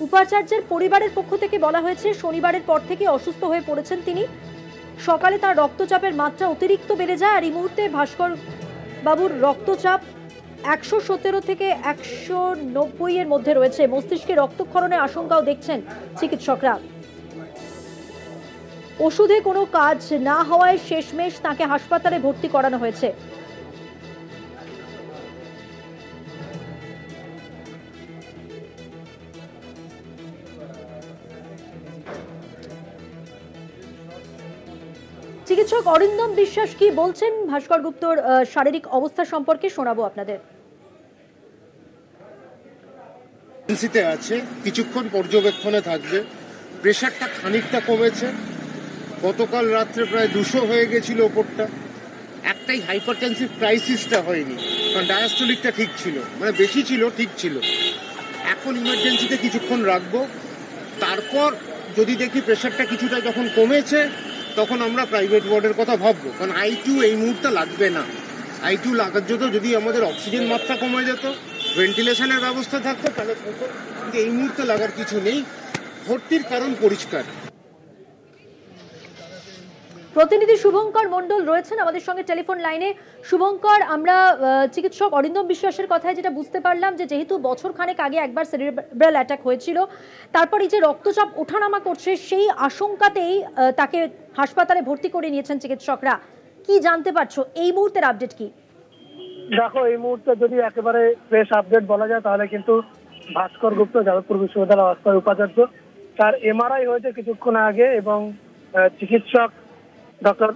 উপাচার্যের পরিবারের পক্ষ থেকে বলা হয়েছে শনিবারের পর থেকে অসুস্থ হয়ে পড়েছেন তিনি। সকালে তার রক্তচাপের মাত্রা অতিরিক্ত বেড়ে যায়, আর এই মুহূর্তে ভাস্কর বাবুর রক্তচাপ 117 থেকে 190 এর মধ্যে রয়েছে। মস্তিষ্কে রক্তক্ষরণের আশঙ্কাও দেখছেন চিকিৎসকরা। ওষুধে কোনো কাজ না হওয়ায় শেষমেশ তাকে হাসপাতালে ভর্তি করানো হয়েছে। চিকিৎসক অরিন্দম বিশ্বাস কি বলছেন ভাস্কর গুপ্তর শারীরিক অবস্থা সম্পর্কে শোনাবো আপনাদের। আছে, কিছুক্ষণ পর্যবেক্ষণে থাকবে। প্রেশারটা খানিকটা কমেছে, গতকাল রাত্রে প্রায় 200 হয়ে গেছিল ওপরটা। একটাই হাইপারটেনসিভ ক্রাইসিসটা হয়নি, কারণ ডায়াস্টোলিকটা ঠিক ছিল, মানে বেশি ছিল, ঠিক ছিল। এখন ইমার্জেন্সিতে কিছুক্ষণ রাখবো, তারপর যদি দেখি প্রেশারটা কিছুটা যখন কমেছে তখন আমরা প্রাইভেট ওয়ার্ডের কথা ভাববো, কারণ I2 এই মুহূর্তে লাগবে না। I2 লাগার জন্য যদি আমাদের অক্সিজেন মাত্রা কমে যেত, ভেন্টিলেশনের ব্যবস্থা থাকতো তাহলে, কিন্তু এই মুহূর্তে লাগার কিছু নেই। ভর্তির কারণ পরিষ্কার। প্রতিনিধি শুভঙ্কর মণ্ডল রয়েছেন আমাদের সঙ্গে টেলিফোন লাইনে। শুভঙ্কর, আমরা চিকিৎসক অরিন্দম বিশ্বাসের কথায় যেটা বুঝতে পারলাম যে যেহেতু বছর খানেক আগে একবার সেরিব্রাল অ্যাটাক হয়েছিল, তারপর এই যে রক্তচাপ ওঠানামা করছে সেই আশঙ্কাতেই তাকে হাসপাতালে ভর্তি করে নিয়েছেন চিকিৎসকরা। কি জানতে পারছো, এই মুহূর্তের আপডেট কি? দেখো, এই মুহূর্তে যদি একেবারে ফ্রেশ আপডেট বলা যায় তাহলে কিন্তু ভাস্কর গুপ্ত, যাদবপুর বিশ্ববিদ্যালয়ের অস্থায়ী উপাচার্য, তার এমআরআই হয়েছে কিছুক্ষণ আগে এবং চিকিৎসক ডক্টর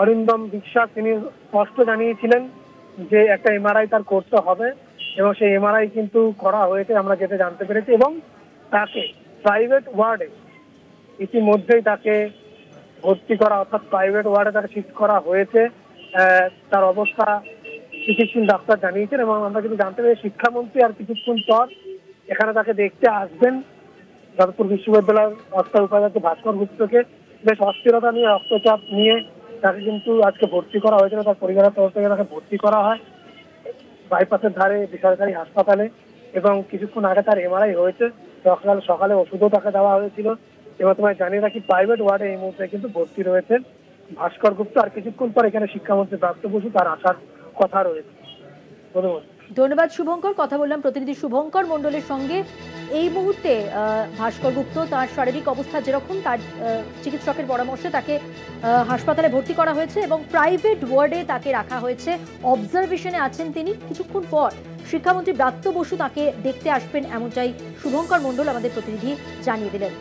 অরিন্দম বিশ্বাস তিনি স্পষ্ট জানিয়েছিলেন যে একটা এমআরআই তার করতে হবে এবং সেই এমআরআই কিন্তু করা হয়েছে, আমরা যেটা জানতে পেরেছি। এবং তাকে প্রাইভেট ওয়ার্ডে ইতিমধ্যেই তাকে ভর্তি করা, অর্থাৎ প্রাইভেট ওয়ার্ডে তাকে শিফট করা হয়েছে। তার অবস্থা চিকিৎসক ডাক্তার জানিয়েছেন এবং আমরা কিন্তু জানতে পেরেছি শিক্ষামন্ত্রী আর কিছুক্ষণ পর এখানে তাকে দেখতে আসবেন। যাদবপুর বিশ্ববিদ্যালয়ের অস্থায়ী উপাচার্য ভাস্কর গুপ্তকে বেশ অস্থিরতা নিয়ে, রক্তচাপ নিয়ে তাকে কিন্তু আজকে ভর্তি করা হয়েছিল। তার পরিবারের তরফ থেকে তাকে ভর্তি করা হয় বাইপাসের ধারে বেসরকারি হাসপাতালে এবং কিছুক্ষণ আগে তার এমআরআই হয়েছে। সকালে ওষুধও তাকে দেওয়া হয়েছিল এবং তোমায় জানিয়ে রাখি প্রাইভেট ওয়ার্ডে এই মুহূর্তে কিন্তু ভর্তি রয়েছেন ভাস্কর গুপ্ত। আর কিছুক্ষণ পর এখানে শিক্ষামন্ত্রী ব্রাত্য বসু তার আসার কথা রয়েছে। ধন্যবাদ শুভঙ্কর। কথা বললাম প্রতিনিধি শুভঙ্কর মণ্ডলের সঙ্গে। এই মুহূর্তে ভাস্কর গুপ্ত তার শারীরিক অবস্থা যেরকম, তার চিকিৎসকের পরামর্শে তাকে হাসপাতালে ভর্তি করা হয়েছে এবং প্রাইভেট ওয়ার্ডে তাকে রাখা হয়েছে। অবজারভেশনে আছেন তিনি। কিছুক্ষণ পর শিক্ষামন্ত্রী ব্রাত্য বসু তাকে দেখতে আসবেন, এমনটাই শুভঙ্কর মণ্ডল আমাদের প্রতিনিধি জানিয়ে দিলেন।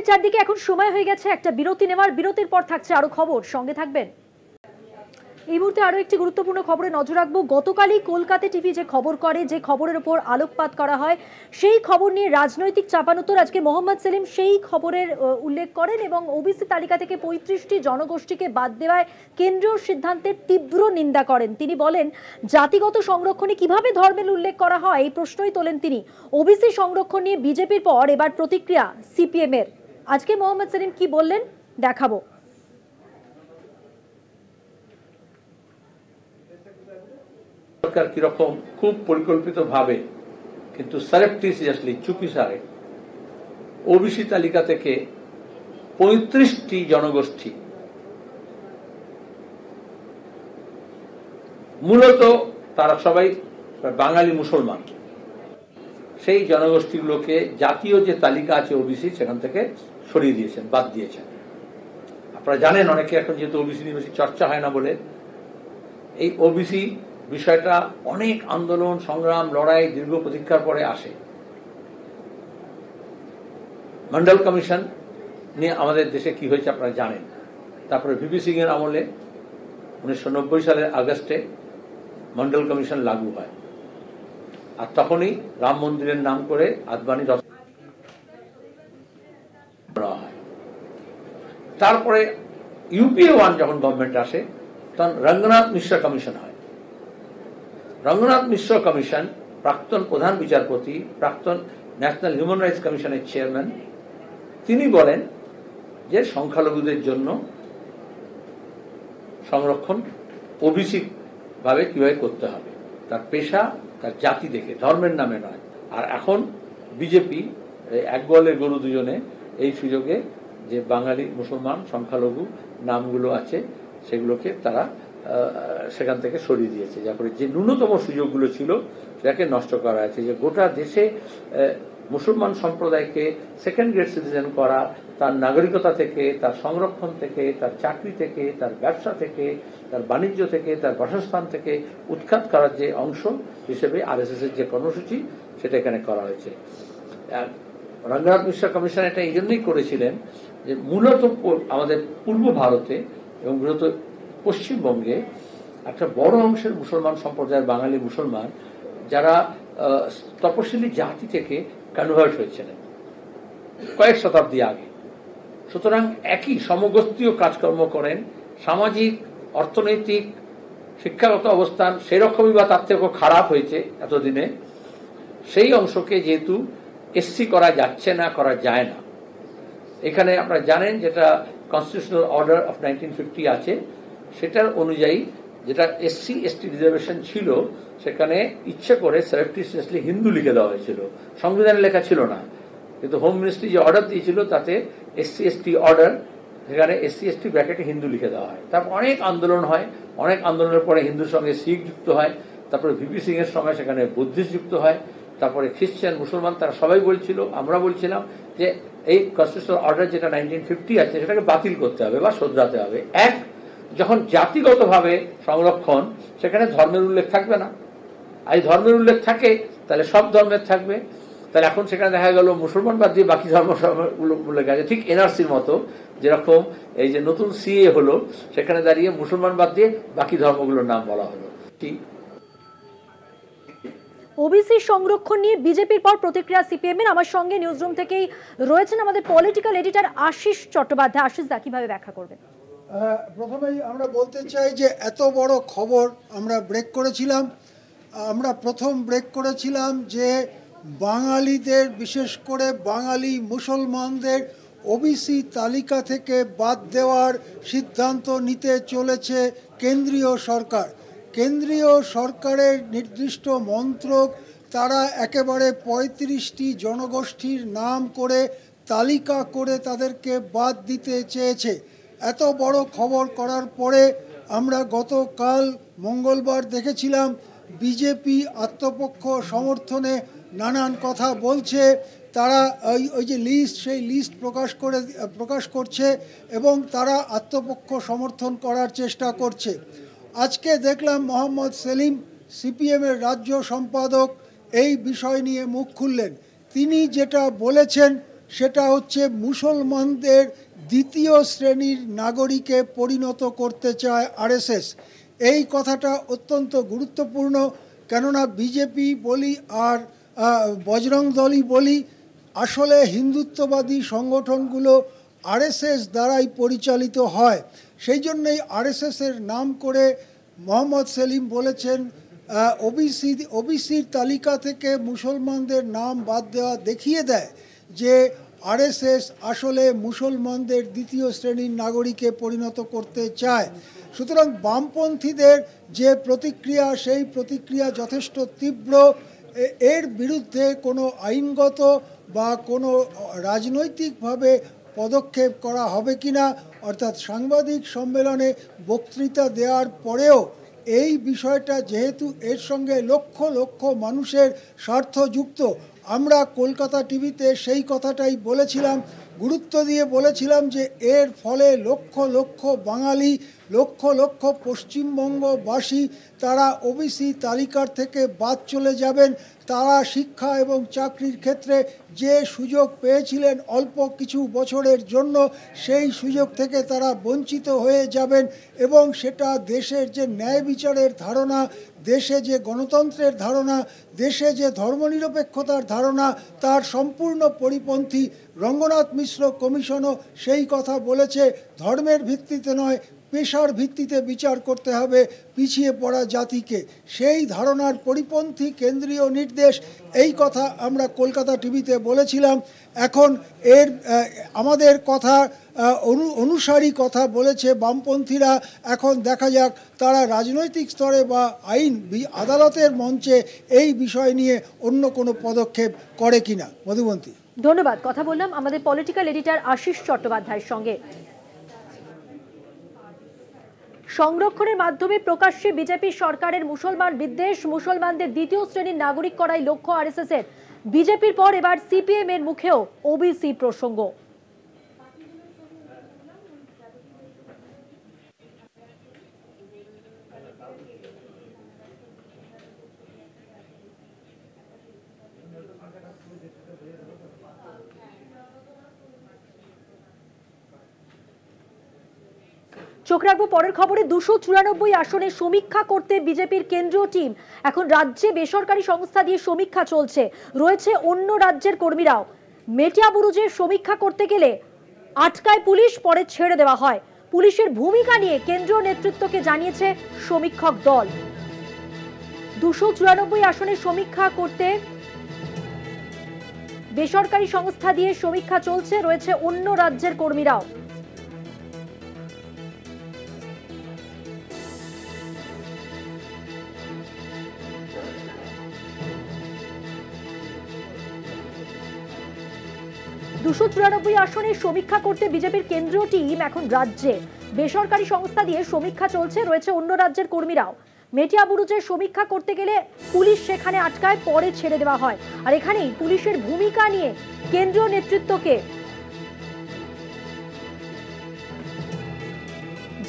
চারদিকে এখন সময় হয়ে গেছে একটা বিরতি নেওয়ার। বিরতির পর থাকছে আরো খবর, সঙ্গে থাকবেন। এই মুহূর্তে আরো একটি গুরুত্বপূর্ণ খবরে নজর রাখবো। গতকালই কলকাতা টিভি যে খবর করে, যে খবরের উপর আলোকপাত করা হয়, সেই খবর নিয়ে রাজনৈতিক চাপানোতর আজকে মোহাম্মদ সেলিম সেই খবরের উল্লেখ করেন এবং ওবিসি তালিকা থেকে 35টি জনগোষ্ঠীকে বাদ দেওয়ায় কেন্দ্রীয় সিদ্ধান্তের তীব্র নিন্দা করেন। তিনি বলেন, জাতিগত সংরক্ষণে কিভাবে ধর্মের উল্লেখ করা হয় এই প্রশ্নই তোলেন তিনি। ওবিসি সংরক্ষণ নিয়ে বিজেপির পর এবার প্রতিক্রিয়া সিপিএম এর। আজকে মোহাম্মদ সেলিম কি বললেন দেখাবো। সরকার কিরকম খুব পরিকল্পিতভাবে কিন্তু সারেপ্টিসিয়াসলি চুপিসারে ওবিসি তালিকা থেকে 35টি জনগোষ্ঠী, মূলত তারা সবাই বাঙালি মুসলমান, সেই জনগোষ্ঠীগুলোকে জাতীয় যে তালিকা আছে ওবিসি সেখান থেকে সরিয়ে দিয়েছেন, বাদ দিয়েছেন। আপনারা জানেন, অনেকে এখন যেহেতু ওবিসি নিয়ে বেশি চর্চা হয় না বলে, এই ওবিসি বিষয়টা অনেক আন্দোলন, সংগ্রাম, লড়াই, দীর্ঘ প্রতীক্ষার পরে আসে। মন্ডল কমিশন নিয়ে আমাদের দেশে কি হয়েছে আপনারা জানেন। তারপরে ভিপি সিং এর আমলে 1990 সালের আগস্টে মন্ডল কমিশন লাগু হয়, আর তখনই রাম মন্দিরের নাম করে আদবানি হয়। তারপরে ইউপিএ 1 যখন গভর্নমেন্ট আসে তখন রঙ্গনাথ মিশ্র কমিশন হয়। রঙ্গনাথ মিশ্র কমিশন প্রাক্তন প্রধান বিচারপতি, প্রাক্তন ন্যাশনাল হিউম্যান রাইটস কমিশনের চেয়ারম্যান, তিনি বলেন যে সংখ্যালঘুদের জন্য সংরক্ষণ ওবিসি ভাবে কিভাবে করতে হবে, তার পেশা, তার জাতি দেখে, ধর্মের নামে নয়। আর এখন বিজেপি এক গোয়ালের গরু দুজনে এই সুযোগে যে বাঙালি মুসলমান সংখ্যালঘু নামগুলো আছে সেগুলোকে তারা সেখান থেকে সরিয়ে দিয়েছে, যার ফলে যে ন্যূনতম সুযোগগুলো ছিল সেটাকে নষ্ট করা হয়েছে। যে গোটা দেশে মুসলমান সম্প্রদায়কে সেকেন্ড গ্রেড সিটিজেন করা, তার নাগরিকতা থেকে, তার সংরক্ষণ থেকে, তার চাকরি থেকে, তার ব্যবসা থেকে, তার বাণিজ্য থেকে, তার বাসস্থান থেকে উৎখাত করার যে অংশ হিসেবে আরএসএস এর যে কর্মসূচি সেটা এখানে করা হয়েছে। রঙ্গনাথ মিশ্র কমিশন এটা এই জন্যই করেছিলেন যে মূলত আমাদের পূর্ব ভারতে এবং মূলত পশ্চিমবঙ্গে একটা বড় অংশের মুসলমান সম্প্রদায়ের বাঙালি মুসলমান যারা তপশিলি জাতি থেকে কনভার্ট হয়েছিলেন কয়েক শতাব্দী আগে। সুতরাং একই সমগোত্রীয় কাজকর্ম করেন, সামাজিক, অর্থনৈতিক, শিক্ষাগত অবস্থান সেরকমই বা তার থেকেও খারাপ হয়েছে এতদিনে। সেই অংশকে যেহেতু এসসি করা যাচ্ছে না, করা যায় না, এখানে আপনারা জানেন যেটা কনস্টিটিউশনাল অর্ডার অফ 1950 আছে, সেটার অনুযায়ী যেটা SC ST রিজার্ভেশন ছিল সেখানে ইচ্ছে করে সারপ্টিসিয়াসলি হিন্দু লিখে দেওয়া হয়েছিল, সংবিধানে লেখা ছিল না, কিন্তু হোম মিনিস্ট্রি যে অর্ডার দিয়েছিল তাতে SC ST অর্ডার, সেখানে SC ST ব্র্যাকেটে হিন্দু লিখে দেওয়া হয়। তারপর অনেক আন্দোলন হয়, অনেক আন্দোলনের পরে হিন্দুর সঙ্গে শিখ যুক্ত হয়, তারপরে VP সিং এর সময় সেখানে বুদ্ধিস্ট যুক্ত হয়, তারপরে খ্রিস্টান মুসলমান তারা সবাই বলছিল, আমরা বলছিলাম যে এই কনস্টিটিউশনাল অর্ডার যেটা 1950 আছে সেটাকে বাতিল করতে হবে বা শোধরাতে হবে। যখন জাতিগতভাবে সংরক্ষণ, সেখানে ধর্মের উল্লেখ থাকবে না, আর ধর্মের উল্লেখ থাকে তাহলে সব ধর্মের থাকবে। তাহলে এখন সেখানে দেখা গেল মুসলমান বাদ দিয়ে বাকি ধর্ম উল্লেখ আছে, ঠিক NRCর মতো, যেরকম এই যে নতুন CA হলো সেখানে দাঁড়িয়ে মুসলমান বাদ দিয়ে বাকি ধর্মগুলোর নাম বলা হলো। ঠিক ওবিসি সংরক্ষণ নিয়ে বিজেপির পর প্রতিক্রিয়া CPM এর। আমার সঙ্গে নিউজরুম থেকেই রয়েছেন আমাদের পলিটিক্যাল এডিটর আশিস চট্টোপাধ্যায়। আশিস দা, কিভাবে ব্যাখ্যা করবেন? প্রথমেই আমরা বলতে চাই যে এত বড় খবর আমরা ব্রেক করেছিলাম। আমরা প্রথম ব্রেক করেছিলাম যে বাঙালিদের, বিশেষ করে বাঙালি মুসলমানদের ওবিসি তালিকা থেকে বাদ দেওয়ার সিদ্ধান্ত নিতে চলেছে কেন্দ্রীয় সরকার। কেন্দ্রীয় সরকারের নির্দিষ্ট মন্ত্রক তারা একেবারে 35টি জনগোষ্ঠীর নাম করে তালিকা করে তাদেরকে বাদ দিতে চেয়েছে। এত বড় খবর করার পরে আমরা গতকাল মঙ্গলবার দেখেছিলাম বিজেপি আত্মপক্ষ সমর্থনে নানান কথা বলছে। তারা ওই যে লিস্ট, সেই লিস্ট প্রকাশ করছে এবং তারা আত্মপক্ষ সমর্থন করার চেষ্টা করছে। আজকে দেখলাম মোহাম্মদ সেলিম, CPM-এর রাজ্য সম্পাদক, এই বিষয় নিয়ে মুখ খুললেন। তিনি যেটা বলেছেন সেটা হচ্ছে মুসলমানদের দ্বিতীয় শ্রেণীর নাগরিকে পরিণত করতে চায় RSS। এই কথাটা অত্যন্ত গুরুত্বপূর্ণ, কেননা বিজেপি বলি আর বজরং দলই বলি, আসলে হিন্দুত্ববাদী সংগঠনগুলো RSS দ্বারাই পরিচালিত হয়। সেই জন্যই RSS-এর নাম করে মোহাম্মদ সেলিম বলেছেন ওবিসির তালিকা থেকে মুসলমানদের নাম বাদ দেওয়া দেখিয়ে দেয় যে RSS আসলে মুসলমানদের দ্বিতীয় শ্রেণীর নাগরিকে পরিণত করতে চায়। সুতরাং বামপন্থীদের যে প্রতিক্রিয়া, সেই প্রতিক্রিয়া যথেষ্ট তীব্র। এর বিরুদ্ধে কোনো আইনগত বা কোনো রাজনৈতিকভাবে পদক্ষেপ করা হবে কিনা, অর্থাৎ সাংবাদিক সম্মেলনে বক্তৃতা দেওয়ার পরেও এই বিষয়টা যেহেতু এর সঙ্গে লক্ষ লক্ষ মানুষের স্বার্থ যুক্ত, আমরা কলকাতা টিভিতে সেই কথাটাই বলেছিলাম, গুরুত্ব দিয়ে বলেছিলাম যে এর ফলে লক্ষ লক্ষ বাঙালি, লক্ষ লক্ষ পশ্চিমবঙ্গবাসী তারা ওবিসি তালিকার থেকে বাদ চলে যাবেন। তারা শিক্ষা এবং চাকরির ক্ষেত্রে যে সুযোগ পেয়েছিলেন অল্প কিছু বছরের জন্য, সেই সুযোগ থেকে তারা বঞ্চিত হয়ে যাবেন এবং সেটা দেশের যে ন্যায় বিচারের ধারণা, দেশে যে গণতন্ত্রের ধারণা, দেশে যে ধর্মনিরপেক্ষতার ধারণা, তার সম্পূর্ণ পরিপন্থী। রঙ্গনাথ মিশ্র কমিশনও সেই কথা বলেছে, ধর্মের ভিত্তিতে নয় পেশার ভিত্তিতে বিচার করতে হবে পিছিয়ে পড়া জাতিকে। সেই ধারণার পরিপন্থী কেন্দ্রীয় নির্দেশ, এই কথা আমরা কলকাতা টিভিতে বলেছিলাম। এখন এর আমাদের কথা অনুসারী কথা বলেছে বামপন্থীরা। এখন দেখা যাক তারা রাজনৈতিক স্তরে বা আইন আদালতের মঞ্চে এই বিষয় নিয়ে অন্য কোনো পদক্ষেপ করে কিনা। মধুবন্তী, ধন্যবাদ। কথা বললাম আমাদের পলিটিক্যাল এডিটর আশিস চট্টোপাধ্যায়ের সঙ্গে। সংরক্ষণের মাধ্যমে প্রকাশ্যে বিজেপি সরকারের মুসলমান বিদ্বেষ, মুসলমানদের দ্বিতীয় শ্রেণীর নাগরিক করাই লক্ষ্য RSS-এর। বিজেপির পর এবার CPM-এর মুখেও ওবিসি প্রসঙ্গ। চোখ রাখবো পরের খবরে। 294 আসনে সমীক্ষা করতে বিজেপির কেন্দ্রীয় টিম। এখন রাজ্যে বেসরকারি সংস্থা দিয়ে সমীক্ষা চলছে, রয়েছে অন্য রাজ্যের কর্মীরাও। মেটিয়াবুরুজে সমীক্ষা করতে গেলে আটকায় পুলিশ, পরে ছেড়ে দেওয়া হয়। পুলিশের ভূমিকা নিয়ে কেন্দ্রীয় নেতৃত্বকে জানিয়েছে সমীক্ষক দল। 294 আসনে সমীক্ষা করতে বেসরকারি সংস্থা দিয়ে সমীক্ষা চলছে, রয়েছে অন্য রাজ্যের কর্মীরাও। 294 আসনে সমীক্ষা করতে বিজেপির কেন্দ্রীয় টিম এখন রাজ্যে। বেসরকারি সংস্থা দিয়ে সমীক্ষা চলছে, রয়েছে অন্য রাজ্যের কর্মীরাও। মেটিয়াবুরুজে সমীক্ষা করতে গেলে পুলিশ সেখানে আটকায়, পরে ছেড়ে দেওয়া হয়। আর এখানেই পুলিশের ভূমিকা নিয়ে কেন্দ্রীয় নেতৃত্বকে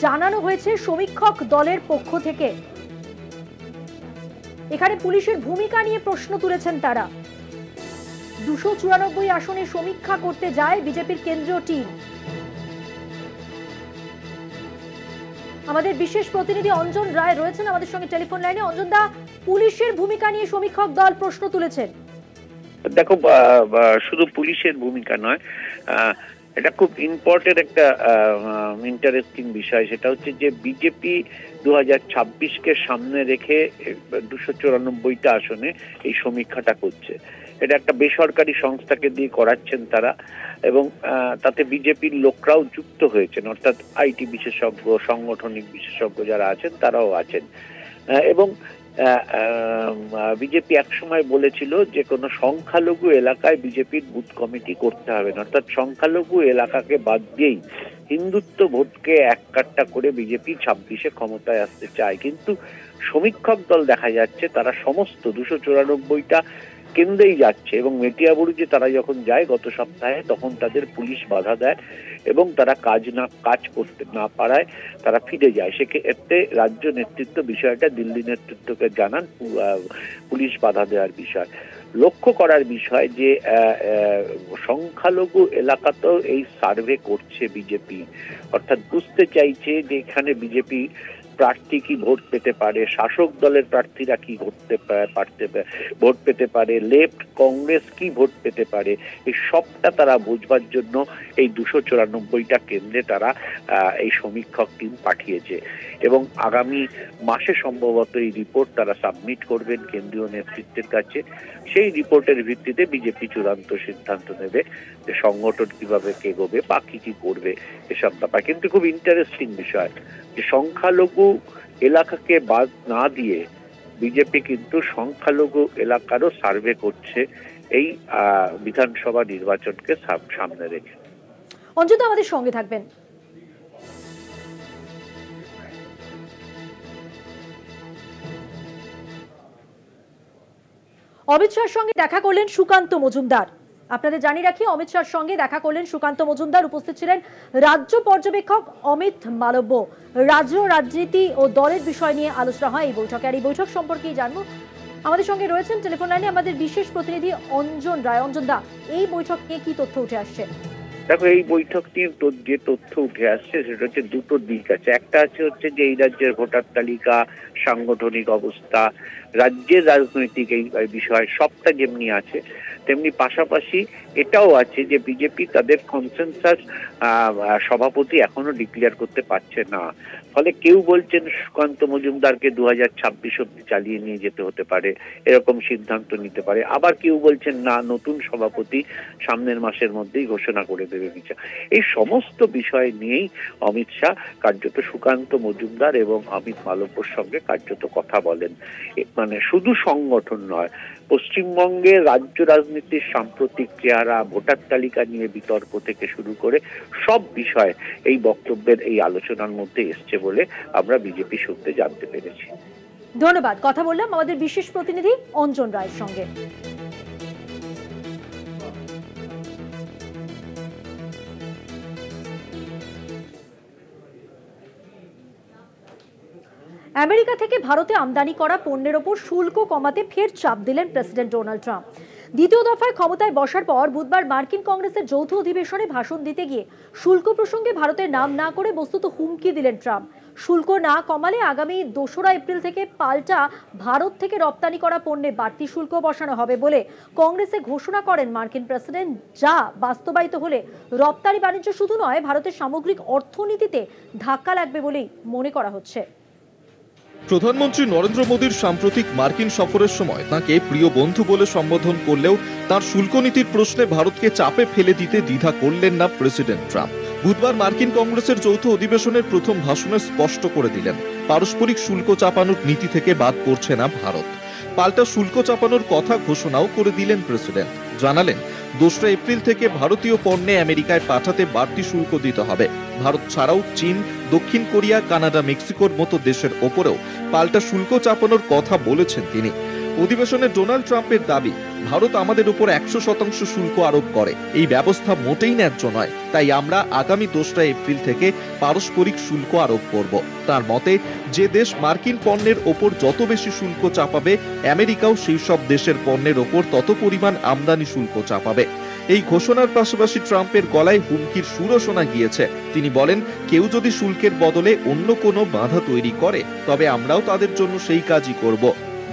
জানানো হয়েছে সমীক্ষক দলের পক্ষ থেকে। এখানে পুলিশের ভূমিকা নিয়ে প্রশ্ন তুলেছেন তারা। 294 আসনে সমীক্ষা করতে যায় বিজেপির কেন্দ্রীয় টিম। আমাদের বিশেষ প্রতিনিধি অঞ্জন রায় রয়েছেন আমাদের সঙ্গে টেলিফোন লাইনে। অঞ্জন দা, পুলিশের ভূমিকা নিয়ে সমীক্ষক দল প্রশ্ন তুলেছেন। দেখো, শুধু পুলিশের ভূমিকা নয়, এটা খুব ইম্পর্টেন্ট একটা ইন্টারেস্টিং বিষয়। সেটা হচ্ছে যে বিজেপি 2026কে সামনে রেখে 294টা আসনে এই সমীক্ষাটা করছে। এটা একটা বেসরকারি সংস্থাকে দিয়ে করাচ্ছেন তারা, এবং তাতে বিজেপির লোকরাও যুক্ত হয়েছেন, অর্থাৎ আইটি বিশেষজ্ঞ, সাংগঠনিক বিশেষজ্ঞ যারা আছেন তারাও আছেন। এবং বিজেপি একসময় বলেছিল যে কোনো সংখ্যালঘু এলাকায় বিজেপির বুথ কমিটি করতে হবে না, অর্থাৎ সংখ্যালঘু এলাকাকে বাদ দিয়েই হিন্দুত্ব ভোটকে এক কাট্টা করে বিজেপি 26-এ ক্ষমতায় আসতে চায়। কিন্তু সমীক্ষক দল দেখা যাচ্ছে তারা সমস্ত 294টা কেন্দ্রেই যাচ্ছে, এবং মেটিয়াবুরুজে তারা যখন যায় গত সপ্তাহে, তখন তাদের পুলিশ বাধা দেয় এবং তারা কাজ করতে না পারায় তারা ফিরে যায়। সেক্ষেত্রে রাজ্য নেতৃত্ব বিষয়টা দিল্লি নেতৃত্বকে জানান, পুলিশ বাধা দেওয়ার বিষয়। লক্ষ্য করার বিষয় যে সংখ্যালঘু এলাকাতেও এই সার্ভে করছে বিজেপি, অর্থাৎ বুঝতে চাইছে যে এখানে বিজেপি প্রার্থী কি ভোট পেতে পারে, শাসক দলের প্রার্থীরা কি ভোট পেতে পারে, লেফট কংগ্রেস কি ভোট পেতে পারে, এই সবটা তারা বুঝবার জন্য এই 294টা কেন্দ্রে তারা এই সমীক্ষক টিম পাঠিয়েছে। এবং আগামী মাসে সম্ভবত এই রিপোর্ট তারা সাবমিট করবেন কেন্দ্রীয় নেতৃত্বের কাছে। সেই রিপোর্টের ভিত্তিতে বিজেপি চূড়ান্ত সিদ্ধান্ত নেবে যে সংগঠন কিভাবে এগোবে বা কি করবে এসব ব্যাপার। কিন্তু খুব ইন্টারেস্টিং বিষয় যে সংখ্যালঘু এলাকাকে বাদ না দিয়ে বিজেপি কিন্তু সংখ্যালঘু এলাকারও সার্ভে করছে এই বিধানসভা নির্বাচনকে সামনে রেখে। অঞ্জন, আমাদের সঙ্গে থাকবেন। অমিত শাহর সঙ্গে দেখা করলেন সুকান্ত মজুমদার। আপনাদের জানিয়ে রাখি, অমিত শাহর সঙ্গে দেখা করলেন সুকান্ত মজুমদার। উপস্থিত ছিলেন রাজ্য পর্যবেক্ষক অমিত মালব্য। রাজ্য রাজনীতি ও দলের বিষয় নিয়ে আলোচনা হয় এই বৈঠকে। আর এই বৈঠক সম্পর্কেই জানবো, আমাদের সঙ্গে রয়েছেন টেলিফোন লাইনে আমাদের বিশেষ প্রতিনিধি অঞ্জন রায়। অঞ্জন দা, এই বৈঠকে কি তথ্য উঠে আসছে? দেখো, এই বৈঠকটির যে তথ্য উঠে আসছে সেটা হচ্ছে দুটো দিক আছে। একটা হচ্ছে যে এই রাজ্যের ভোটার তালিকা, সাংগঠনিক অবস্থা, রাজ্যের রাজনৈতিক এই বিষয় সবটা যেমনি আছে, তেমনি পাশাপাশি এটাও আছে যে বিজেপি তাদের কনসেনসাস সভাপতি এখনো ডিক্লেয়ার করতে পারছে না। ফলে কেউ বলছেন সুকান্ত মজুমদারকে 2026 অব্দি চালিয়ে নিয়ে যেতে হতে পারে, এরকম সিদ্ধান্ত নিতে পারে। আবার কেউ বলছেন না, নতুন সভাপতি সামনের মাসের মধ্যেই ঘোষণা করে দেবে বিচার। এই সমস্ত বিষয় নিয়েই অমিত শাহ কার্যত সুকান্ত মজুমদার এবং অমিত মালব্যর সঙ্গে কার্যত কথা বলেন। মানে শুধু সংগঠন নয়, পশ্চিমবঙ্গের রাজ্য রাজনীতির সাম্প্রতিক চেহারা, ভোটার তালিকা নিয়ে বিতর্ক থেকে শুরু করে সব বিষয় এই বক্তব্যের এই আলোচনার মধ্যে এসছে বলে আমরা বিজেপি সূত্রে জানতে পেরেছি। ধন্যবাদ। কথা বললাম আমাদের বিশেষ প্রতিনিধি অঞ্জন রায়ের সঙ্গে। আমেরিকা থেকে ভারতে আমদানি করা পণ্যের ওপর শুল্ক কমাতে ফের চাপ দিলেন প্রেসিডেন্ট ডোনাল্ড ট্রাম্প। দ্বিতীয় দফায় ক্ষমতায় বসার পর বুধবার মার্কিন কংগ্রেসের যৌথ অধিবেশনে ভাষণ দিতে গিয়ে শুল্ক প্রসঙ্গে ভারতের নাম না করে বস্তুত হুমকি দিলেন ট্রাম্প। শুল্ক না কমালে আগামী 2রা এপ্রিল থেকে পাল্টা ভারত থেকে রপ্তানি করা পণ্যে বাড়তি শুল্ক বসানো হবে বলে কংগ্রেসে ঘোষণা করেন মার্কিন প্রেসিডেন্ট, যা বাস্তবায়িত হলে রপ্তানি বাণিজ্য শুধু নয়, ভারতের সামগ্রিক অর্থনীতিতে ধাক্কা লাগবে বলেই মনে করা হচ্ছে। প্রধানমন্ত্রী নরেন্দ্র মোদীর সাম্প্রতিক মার্কিন সফরের সময় তাঁকে প্রিয় বন্ধু বলে সম্বোধন করলেও তার শুল্ক নীতির প্রশ্নে ভারতকে চাপে ফেলে দিতে দ্বিধা করলেন না প্রেসিডেন্ট ট্রাম্প। বুধবার মার্কিন কংগ্রেসের যৌথ অধিবেশনের প্রথম ভাষণে স্পষ্ট করে দিলেন, পারস্পরিক শুল্ক চাপানোর নীতি থেকে বাদ পড়ছে না ভারত। পাল্টা শুল্ক চাপানোর কথা ঘোষণাও করে দিলেন প্রেসিডেন্ট। জানালেন, 2 এপ্রিল থেকে ভারতীয় পণ্যে আমেরিকায় পাঠাতে বাড়তি শুল্ক দিতে হবে। ভারত ছাড়াও চীন, দক্ষিণ কোরিয়া, কানাডা, মেক্সিকোর মতো দেশের ওপরেও পাল্টা শুল্ক চাপানোর কথা বলেছেন তিনি। অধিবেশনে ডোনাল্ড ট্রাম্পের দাবি, ভারত আমাদের উপর 100% শুল্ক আরোপ করে, এই ব্যবস্থা মোটেই ন্যায্য নয়, তাই আমরা আগামী 2 এপ্রিল থেকে পারস্পরিক শুল্ক আরোপ করব। তার মতে, যে দেশ মার্কিন পণ্যের ওপর যত বেশি শুল্ক চাপাবে, আমেরিকাও সেই সব দেশের পণ্যের ওপর তত পরিমাণ আমদানি শুল্ক চাপাবে। এই ঘোষণার পাশাপাশি ট্রাম্পের গলায় হুমকির সুরও শোনা গিয়েছে। তিনি বলেন, কেউ যদি শুল্কের বদলে অন্য কোনো বাধা তৈরি করে, তবে আমরাও তাদের জন্য সেই কাজই করব।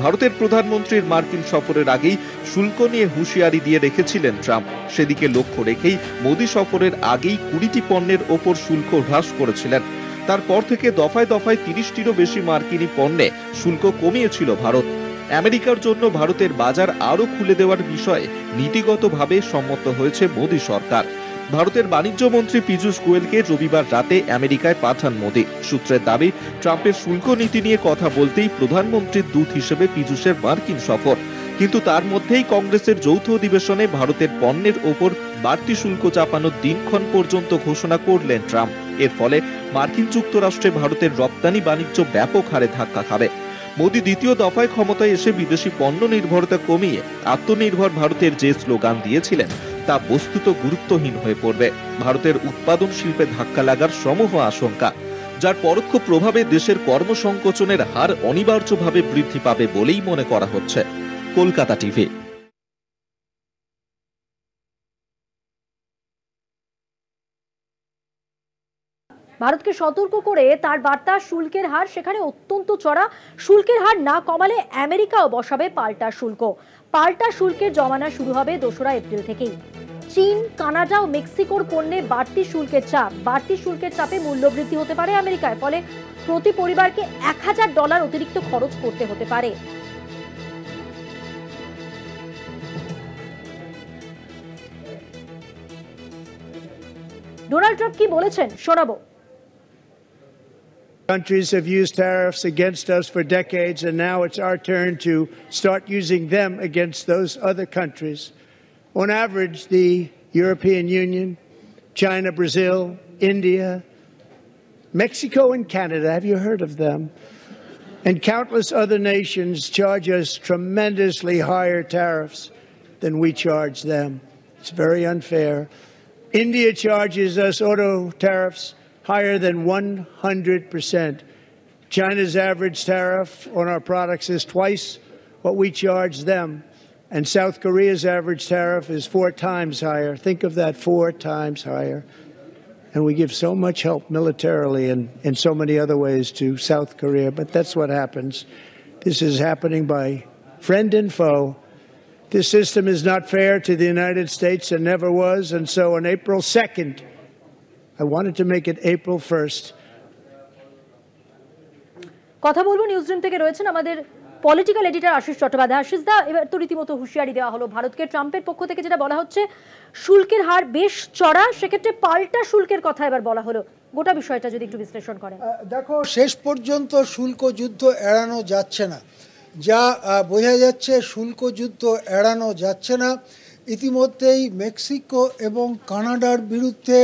ভারতের প্রধানমন্ত্রীর মার্কিন সফরের আগেই শুল্ক নিয়ে হুঁশিয়ারি দিয়ে রেখেছিলেন ট্রাম্প। সেদিকে লক্ষ্য রেখেই মোদি সফরের আগেই 20টি পণ্যের ওপর শুল্ক হ্রাস করেছিলেন। তারপর থেকে দফায় দফায় 30টিরও বেশি মার্কিনী পণ্যে শুল্ক কমিয়েছিল ভারত। আমেরিকার জন্য ভারতের বাজার আরও খুলে দেওয়ার বিষয়ে নীতিগতভাবে সম্মত হয়েছে মোদি সরকার। ভারতের বাণিজ্য মন্ত্রী পীযূষ গোয়েলকে রবিবার রাতে আমেরিকায় পাঠান মোদি। সূত্রের দাবি, ট্রাম্পের শুল্ক নীতি নিয়ে কথা বলতেই প্রধানমন্ত্রীর দূত হিসেবে পীযূষের মার্কিন সফর। কিন্তু তার মধ্যেই কংগ্রেসের যৌথ অধিবেশনে ভারতের পণ্যের ওপর বাড়তি শুল্ক চাপানোর দিনক্ষণ পর্যন্ত ঘোষণা করলেন ট্রাম্প। এর ফলে মার্কিন যুক্তরাষ্ট্রে ভারতের রপ্তানি বাণিজ্য ব্যাপক হারে ধাক্কা খাবে। মোদি দ্বিতীয় দফায় ক্ষমতায় এসে বিদেশি পণ্য নির্ভরতা কমিয়ে আত্মনির্ভর ভারতের যে স্লোগান দিয়েছিলেন, তা বস্তুত গুরুত্বহীন হয়ে পড়বে। ভারতের উৎপাদন শিল্পে ধাক্কা লাগার সমূহ আশঙ্কা, যার পরোক্ষ প্রভাবে দেশের কর্মসংকোচনের হার অনিবার্যভাবে বৃদ্ধি পাবে বলেই মনে করা হচ্ছে। কলকাতা টিভি। ভারতকে সতর্ক করে তার বার্তা, শুল্কের হার সেখানে অত্যন্ত চড়া। শুল্কের হার না কমালে আমেরিকাও বসাবে পাল্টা শুল্ক। পাল্টা শুল্কের জমানা শুরু হবে 2 এপ্রিল থেকেই। চীন, কানাডা ও মেক্সিকোর পণ্যে বাড়তি শুল্কের চাপে মূল্যবৃদ্ধি হতে পারে আমেরিকায়। ফলে প্রতি পরিবারকে $1000 অতিরিক্ত খরচ করতে হতে পারে। ডোনাল্ড ট্রাম্প কি বলেছেন শোনাবো। Countries have used tariffs against us for decades, and now it's our turn to start using them against those other countries. On average, the European Union, China, Brazil, India, Mexico, and Canada, have you heard of them? And countless other nations charge us tremendously higher tariffs than we charge them. It's very unfair. India charges us auto tariffs higher than 100%. China's average tariff on our products is twice what we charge them. And South Korea's average tariff is 4 times higher. Think of that, 4 times higher. And we give so much help militarily and in so many other ways to South Korea. But that's what happens. This is happening by friend and foe. This system is not fair to the United States and never was. And so on April 2nd, I wanted to make it April 1st. কথা বলবো newsroom থেকে রয়েছেন আমাদের political editor Ashis Chattopadhyay. Ashis দা, এবার তো রীতিমতো হুঁশিয়ারি দেওয়া হলো ভারতকে। ট্রাম্পের পক্ষ থেকে যেটা বলা হচ্ছে, শুল্কের হার বেশ চড়া, সেক্ষেত্রে পাল্টা শুল্কের কথা এবার বলা হলো। গোটা বিষয়টা যদি একটু বিশ্লেষণ করেন। দেখো, শেষ পর্যন্ত শুল্ক যুদ্ধ এড়ানো যাচ্ছে না। যা বোঝা যাচ্ছে, শুল্ক যুদ্ধ এড়ানো যাচ্ছে না। ইতিমধ্যেই মেক্সিকো এবং কানাডার বিরুদ্ধে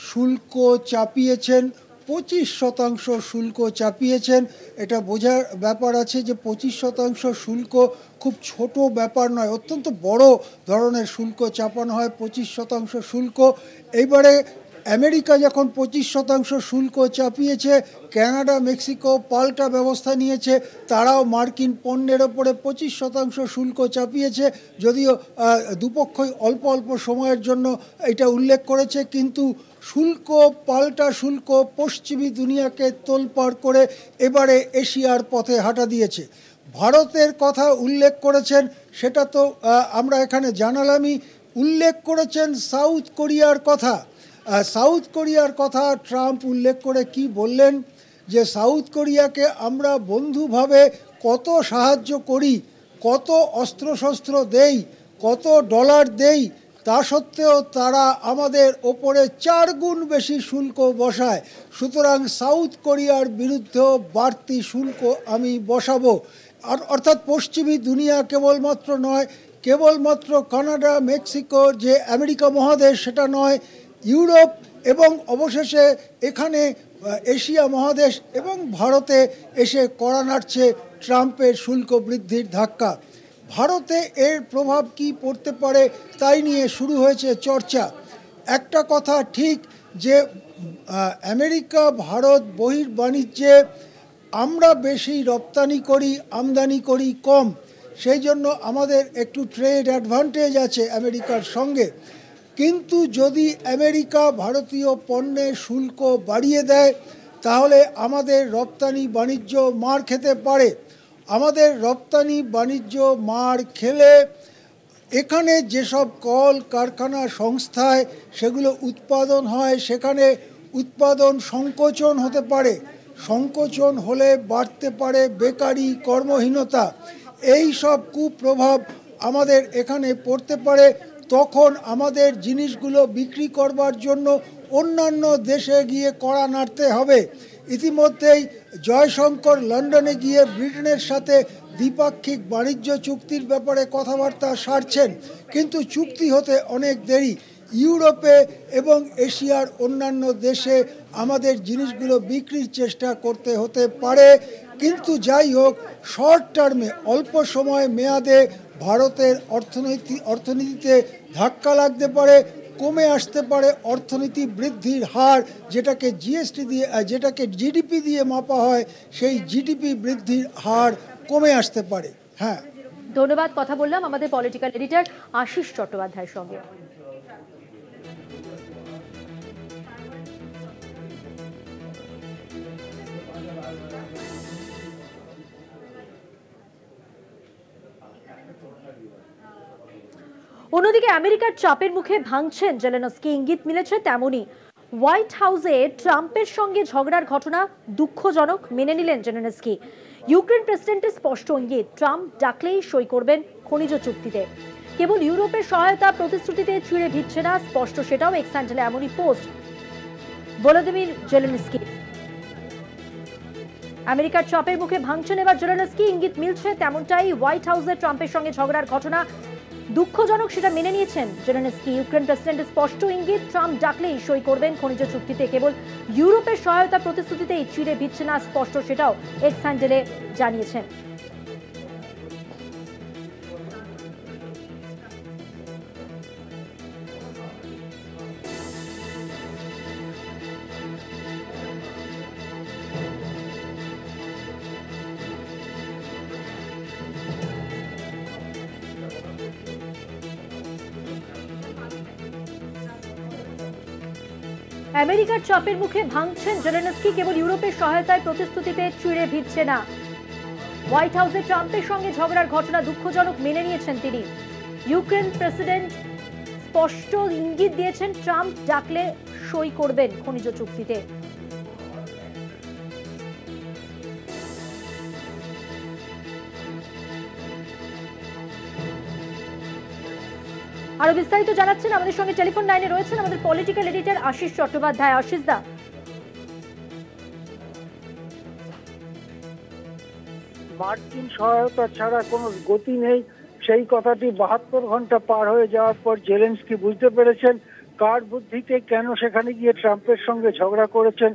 শুল্ক চাপিয়েছেন, 25% শুল্ক চাপিয়েছেন। এটা বোঝার ব্যাপার আছে যে 25% শুল্ক খুব ছোট ব্যাপার নয়, অত্যন্ত বড় ধরনের শুল্ক চাপানো হয় 25% শুল্ক। এইবারে আমেরিকা যখন 25% শুল্ক চাপিয়েছে, কানাডা, মেক্সিকো পাল্টা ব্যবস্থা নিয়েছে, তারাও মার্কিন পণ্যের ওপরে 25% শুল্ক চাপিয়েছে। যদিও দুপক্ষই অল্প অল্প সময়ের জন্য এটা উল্লেখ করেছে, কিন্তু পাল্টা শুল্ক পশ্চিমী দুনিয়াকে তোলপাড় করে এবারে এশিয়ার পথে হাঁটা দিয়েছে। ভারতের কথা উল্লেখ করেছেন, সেটা তো আমরা এখানে জানালামই। উল্লেখ করেছেন সাউথ কোরিয়ার কথা। সাউথ কোরিয়ার কথা ট্রাম্প উল্লেখ করে কি বললেন, যে সাউথ কোরিয়াকে আমরা বন্ধুভাবে কত সাহায্য করি, কত অস্ত্রশস্ত্র দেই, কত ডলার দেই, তা সত্ত্বেও তারা আমাদের ওপরে 4 গুণ বেশি শুল্ক বসায়। সুতরাং সাউথ কোরিয়ার বিরুদ্ধেও বাড়তি শুল্ক আমি বসাবো। অর্থাৎ পশ্চিমী দুনিয়া কেবলমাত্র নয়, কেবলমাত্র কানাডা, মেক্সিকো যে আমেরিকা মহাদেশ সেটা নয়, ইউরোপ এবং অবশেষে এখানে এশিয়া মহাদেশ এবং ভারতে এসে কড়া নাড়ছে ট্রাম্পের শুল্ক বৃদ্ধির ধাক্কা। ভারতে এর প্রভাব কি পড়তে পারে তাই নিয়ে শুরু হয়েছে চর্চা। একটা কথা ঠিক যে আমেরিকা ভারত বহির্বাণিজ্যে আমরা বেশি রপ্তানি করি, আমদানি করি কম, সেই জন্য আমাদের একটু ট্রেড অ্যাডভান্টেজ আছে আমেরিকার সঙ্গে। কিন্তু যদি আমেরিকা ভারতীয় পণ্যের শুল্ক বাড়িয়ে দেয় তাহলে আমাদের রপ্তানি বাণিজ্য মার খেতে পারে। আমাদের রপ্তানি বাণিজ্য মার খেলে এখানে যেসব কল কারখানা সংস্থায় সেগুলো উৎপাদন হয় সেখানে উৎপাদন সংকোচন হতে পারে। সংকোচন হলে বাড়তে পারে বেকারি, কর্মহীনতা। এই সব কুপ্রভাব আমাদের এখানে পড়তে পারে। তখন আমাদের জিনিসগুলো বিক্রি করবার জন্য অন্যান্য দেশে গিয়ে কড়া নাড়তে হবে। ইতিমধ্যেই জয়শঙ্কর লন্ডনে গিয়ে ব্রিটেনের সাথে দ্বিপাক্ষিক বাণিজ্য চুক্তির ব্যাপারে কথাবার্তা সারছেন, কিন্তু চুক্তি হতে অনেক দেরি। ইউরোপে এবং এশিয়ার অন্যান্য দেশে আমাদের জিনিসগুলো বিক্রির চেষ্টা করতে হতে পারে। কিন্তু যাই হোক, শর্ট টার্মে অল্প সময় মেয়াদে ভারতের অর্থনীতিতে ধাক্কা লাগতে পারে, কমে আসতে পারে অর্থনীতি বৃদ্ধির হার, যেটাকে জিএসটি দিয়ে যেটাকে জিডিপি দিয়ে মাপা হয়, সেই জিডিপি বৃদ্ধির হার কমে আসতে পারে। হ্যাঁ, ধন্যবাদ। কথা বললাম আমাদের পলিটিক্যাল এডিটর আশিস চট্টোপাধ্যায়ের সঙ্গে। অন্যদিকে আমেরিকার চাপের মুখে ভাঙছেন জেলেনস্কি, ইঙ্গিত মিলেছে তেমনই। হোয়াইট হাউসে ট্রাম্পের সঙ্গে ঝগড়ার ঘটনা দুঃখজনক, মেনে নিলেন জেলেনস্কি। ইউক্রেন প্রেসিডেন্টের স্পষ্ট ইঙ্গিত, ট্রাম্প ডাকলেই সই করবেন খনিজ চুক্তিতে। কেবল ইউরোপের সহায়তা প্রতিশ্রুতিতে চিড়ে ভিজছে না, স্পষ্ট সেটাও এক্স হ্যান্ডেলে এমনই পোস্ট ভলোদিমির জেলেনস্কি। আমেরিকার চাপের মুখে ভাঙছেন এবার জেলেনস্কি, ইঙ্গিত মিলছে তেমনটাই। হোয়াইট হাউসে ট্রাম্পের সঙ্গে ঝগড়ার ঘটনা দুঃখজনক, সেটা মেনে নিয়েছেন জেলেনস্কি। ইউক্রেন প্রেসিডেন্টের স্পষ্ট ইঙ্গিত, ট্রাম্প ডাকলেই সই করবেন খনিজ চুক্তিতে। কেবল ইউরোপের সহায়তা প্রতিশ্রুতিতেই চিড়ে ভিজছে না, স্পষ্ট সেটাও এক্স হ্যান্ডেলে জানিয়েছেন। আমেরিকার চাপের মুখে ভাঙছেন জেলেনস্কি, কেবল ইউরোপের সহায়তায় প্রতিশ্রুতিতে চিড়ে ভিজছে না। হোয়াইট হাউসে ট্রাম্পের সঙ্গে ঝগড়ার ঘটনা দুঃখজনক, মেনে নিয়েছেন তিনি। ইউক্রেন প্রেসিডেন্ট স্পষ্ট ইঙ্গিত দিয়েছেন, ট্রাম্প ডাকলে সই করবেন খনিজ চুক্তিতে। আরো বিস্তারিত জানাচ্ছেন, আমাদের সঙ্গে টেলিফোন লাইনে রয়েছেন আমাদের পলিটিক্যাল এডিটর আশিস চট্টোপাধ্যায়। আশিস দা, মার্কিন সহায়তা ছাড়া কোনো গতি নেই, সেই কথাটি 72 ঘন্টা পার হয়ে যাওয়ার পর জেলেনস্কি বুঝতে পেরেছেন কার বুদ্ধিতে কেন সেখানে গিয়ে ট্রাম্পের সঙ্গে ঝগড়া করেছেন।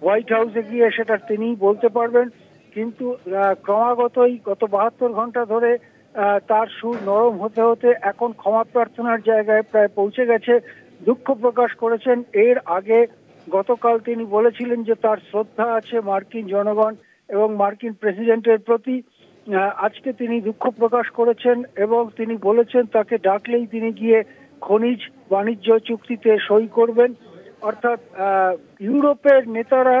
হোয়াইট হাউসে গিয়ে সেটা তিনিই বলতে পারবেন, কিন্তু ক্রমাগতই গত 72 ঘন্টা ধরে তার সুর নরম হতে হতে এখন ক্ষমা প্রার্থনার জায়গায় প্রায় পৌঁছে গেছে। দুঃখ প্রকাশ করেছেন। এর আগে গতকাল তিনি বলেছিলেন যে তার শ্রদ্ধা আছে মার্কিন জনগণ এবং মার্কিন প্রেসিডেন্টের প্রতি। আজকে তিনি দুঃখ প্রকাশ করেছেন এবং তিনি বলেছেন তাকে ডাকলেই তিনি গিয়ে খনিজ বাণিজ্য চুক্তিতে সই করবেন। অর্থাৎ ইউরোপের নেতারা,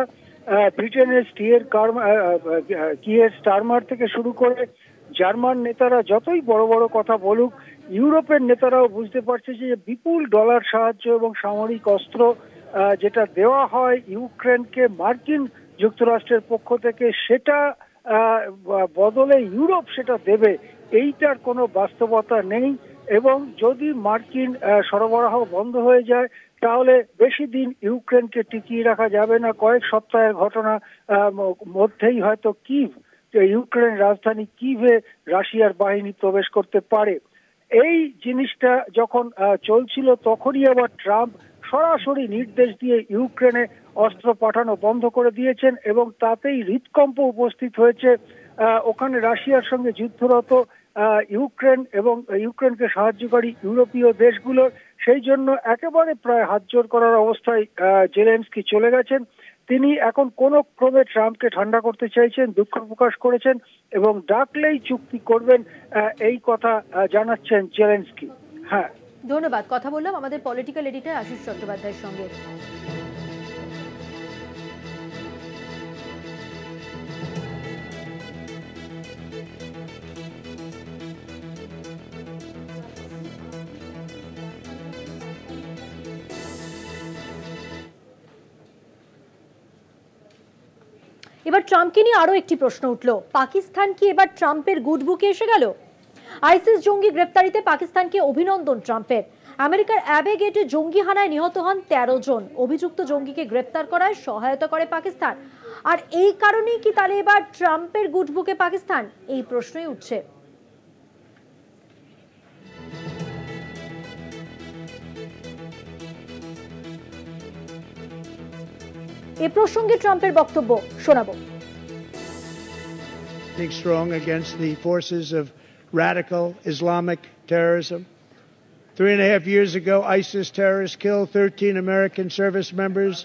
ব্রিটেনের কিয়ের স্টারমার থেকে শুরু করে জার্মান নেতারা যতই বড় বড় কথা বলুক, ইউরোপের নেতারাও বুঝতে পারছে যে বিপুল ডলার সাহায্য এবং সামরিক অস্ত্র যেটা দেওয়া হয় ইউক্রেনকে মার্কিন যুক্তরাষ্ট্রের পক্ষ থেকে, সেটা বদলে ইউরোপ সেটা দেবে, এইটার কোনো বাস্তবতা নেই। এবং যদি মার্কিন সরবরাহ বন্ধ হয়ে যায় তাহলে বেশি দিন ইউক্রেনকে টিকিয়ে রাখা যাবে না। কয়েক সপ্তাহের ঘটনা মধ্যেই হয়তো কিভ, ইউক্রেন রাজধানী কিভে রাশিয়ার বাহিনী প্রবেশ করতে পারে। এই জিনিসটা যখন চলছিল তখনই আবার ট্রাম্প সরাসরি নির্দেশ দিয়ে ইউক্রেনে অস্ত্র পাঠানো বন্ধ করে দিয়েছেন এবং তাতেই হৃদকম্প উপস্থিত হয়েছে ওখানে রাশিয়ার সঙ্গে যুদ্ধরত ইউক্রেন এবং ইউক্রেনকে সাহায্যকারী ইউরোপীয় দেশগুলোর। সেই জন্য একেবারে প্রায় হাতজোড় করার অবস্থায় জেলেনস্কি চলে গেছেন। তিনি এখন কোন ক্রমে ট্রাম্পকে ঠান্ডা করতে চাইছেন, দুঃখ প্রকাশ করেছেন এবং ডাকলেই চুক্তি করবেন এই কথা জানাচ্ছেন জেলেনস্কি। হ্যাঁ, ধন্যবাদ। কথা বললাম আমাদের পলিটিক্যাল এডিটর আশিস চট্টোপাধ্যায়ের সঙ্গে। এবার ট্রাম্পকে নিয়ে আরো একটি প্রশ্ন উঠল, পাকিস্তান কি এবার ট্রাম্পের গুড বুকে এসে গেল? আইসিস জঙ্গি গ্রেফতারিতে পাকিস্তানকে অভিনন্দন ট্রাম্পের। আমেরিকার অ্যাবে গেটে জঙ্গি হানায় নিহত হন 13 জন। অভিযুক্ত জঙ্গিকে গ্রেফতার করায় সহায়তা করে পাকিস্তান। আর এই কারণেই কি তাহলে এবার ট্রাম্পের গুড বুকে পাকিস্তান? এই প্রশ্নই উঠছে। এ প্রসঙ্গে ট্রাম্পের বক্তব্য শোনাবো। Strong against the forces of radical Islamic terrorism. 3.5 years ago, ISIS terrorists killed 13 American service members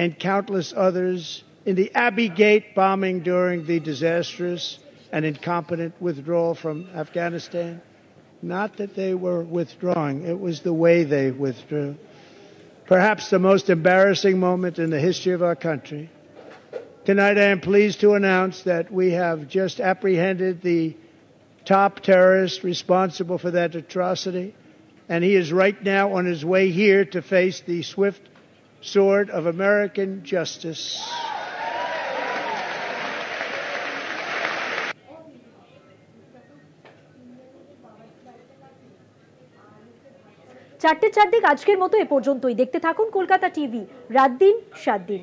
and countless others in the Abbey Gate bombing during the disastrous and incompetent withdrawal from Afghanistan. Not that they were withdrawing, it was the way they withdrew. Perhaps the most embarrassing moment in the history of our country. Tonight I am pleased to announce that we have just apprehended the top terrorist responsible for that atrocity, and he is right now on his way here to face the swift sword of American justice. চারটে চারদিক আজকের মতো এ পর্যন্তই। দেখতে থাকুন Kolkata TV, রাত দিন 7 দিন।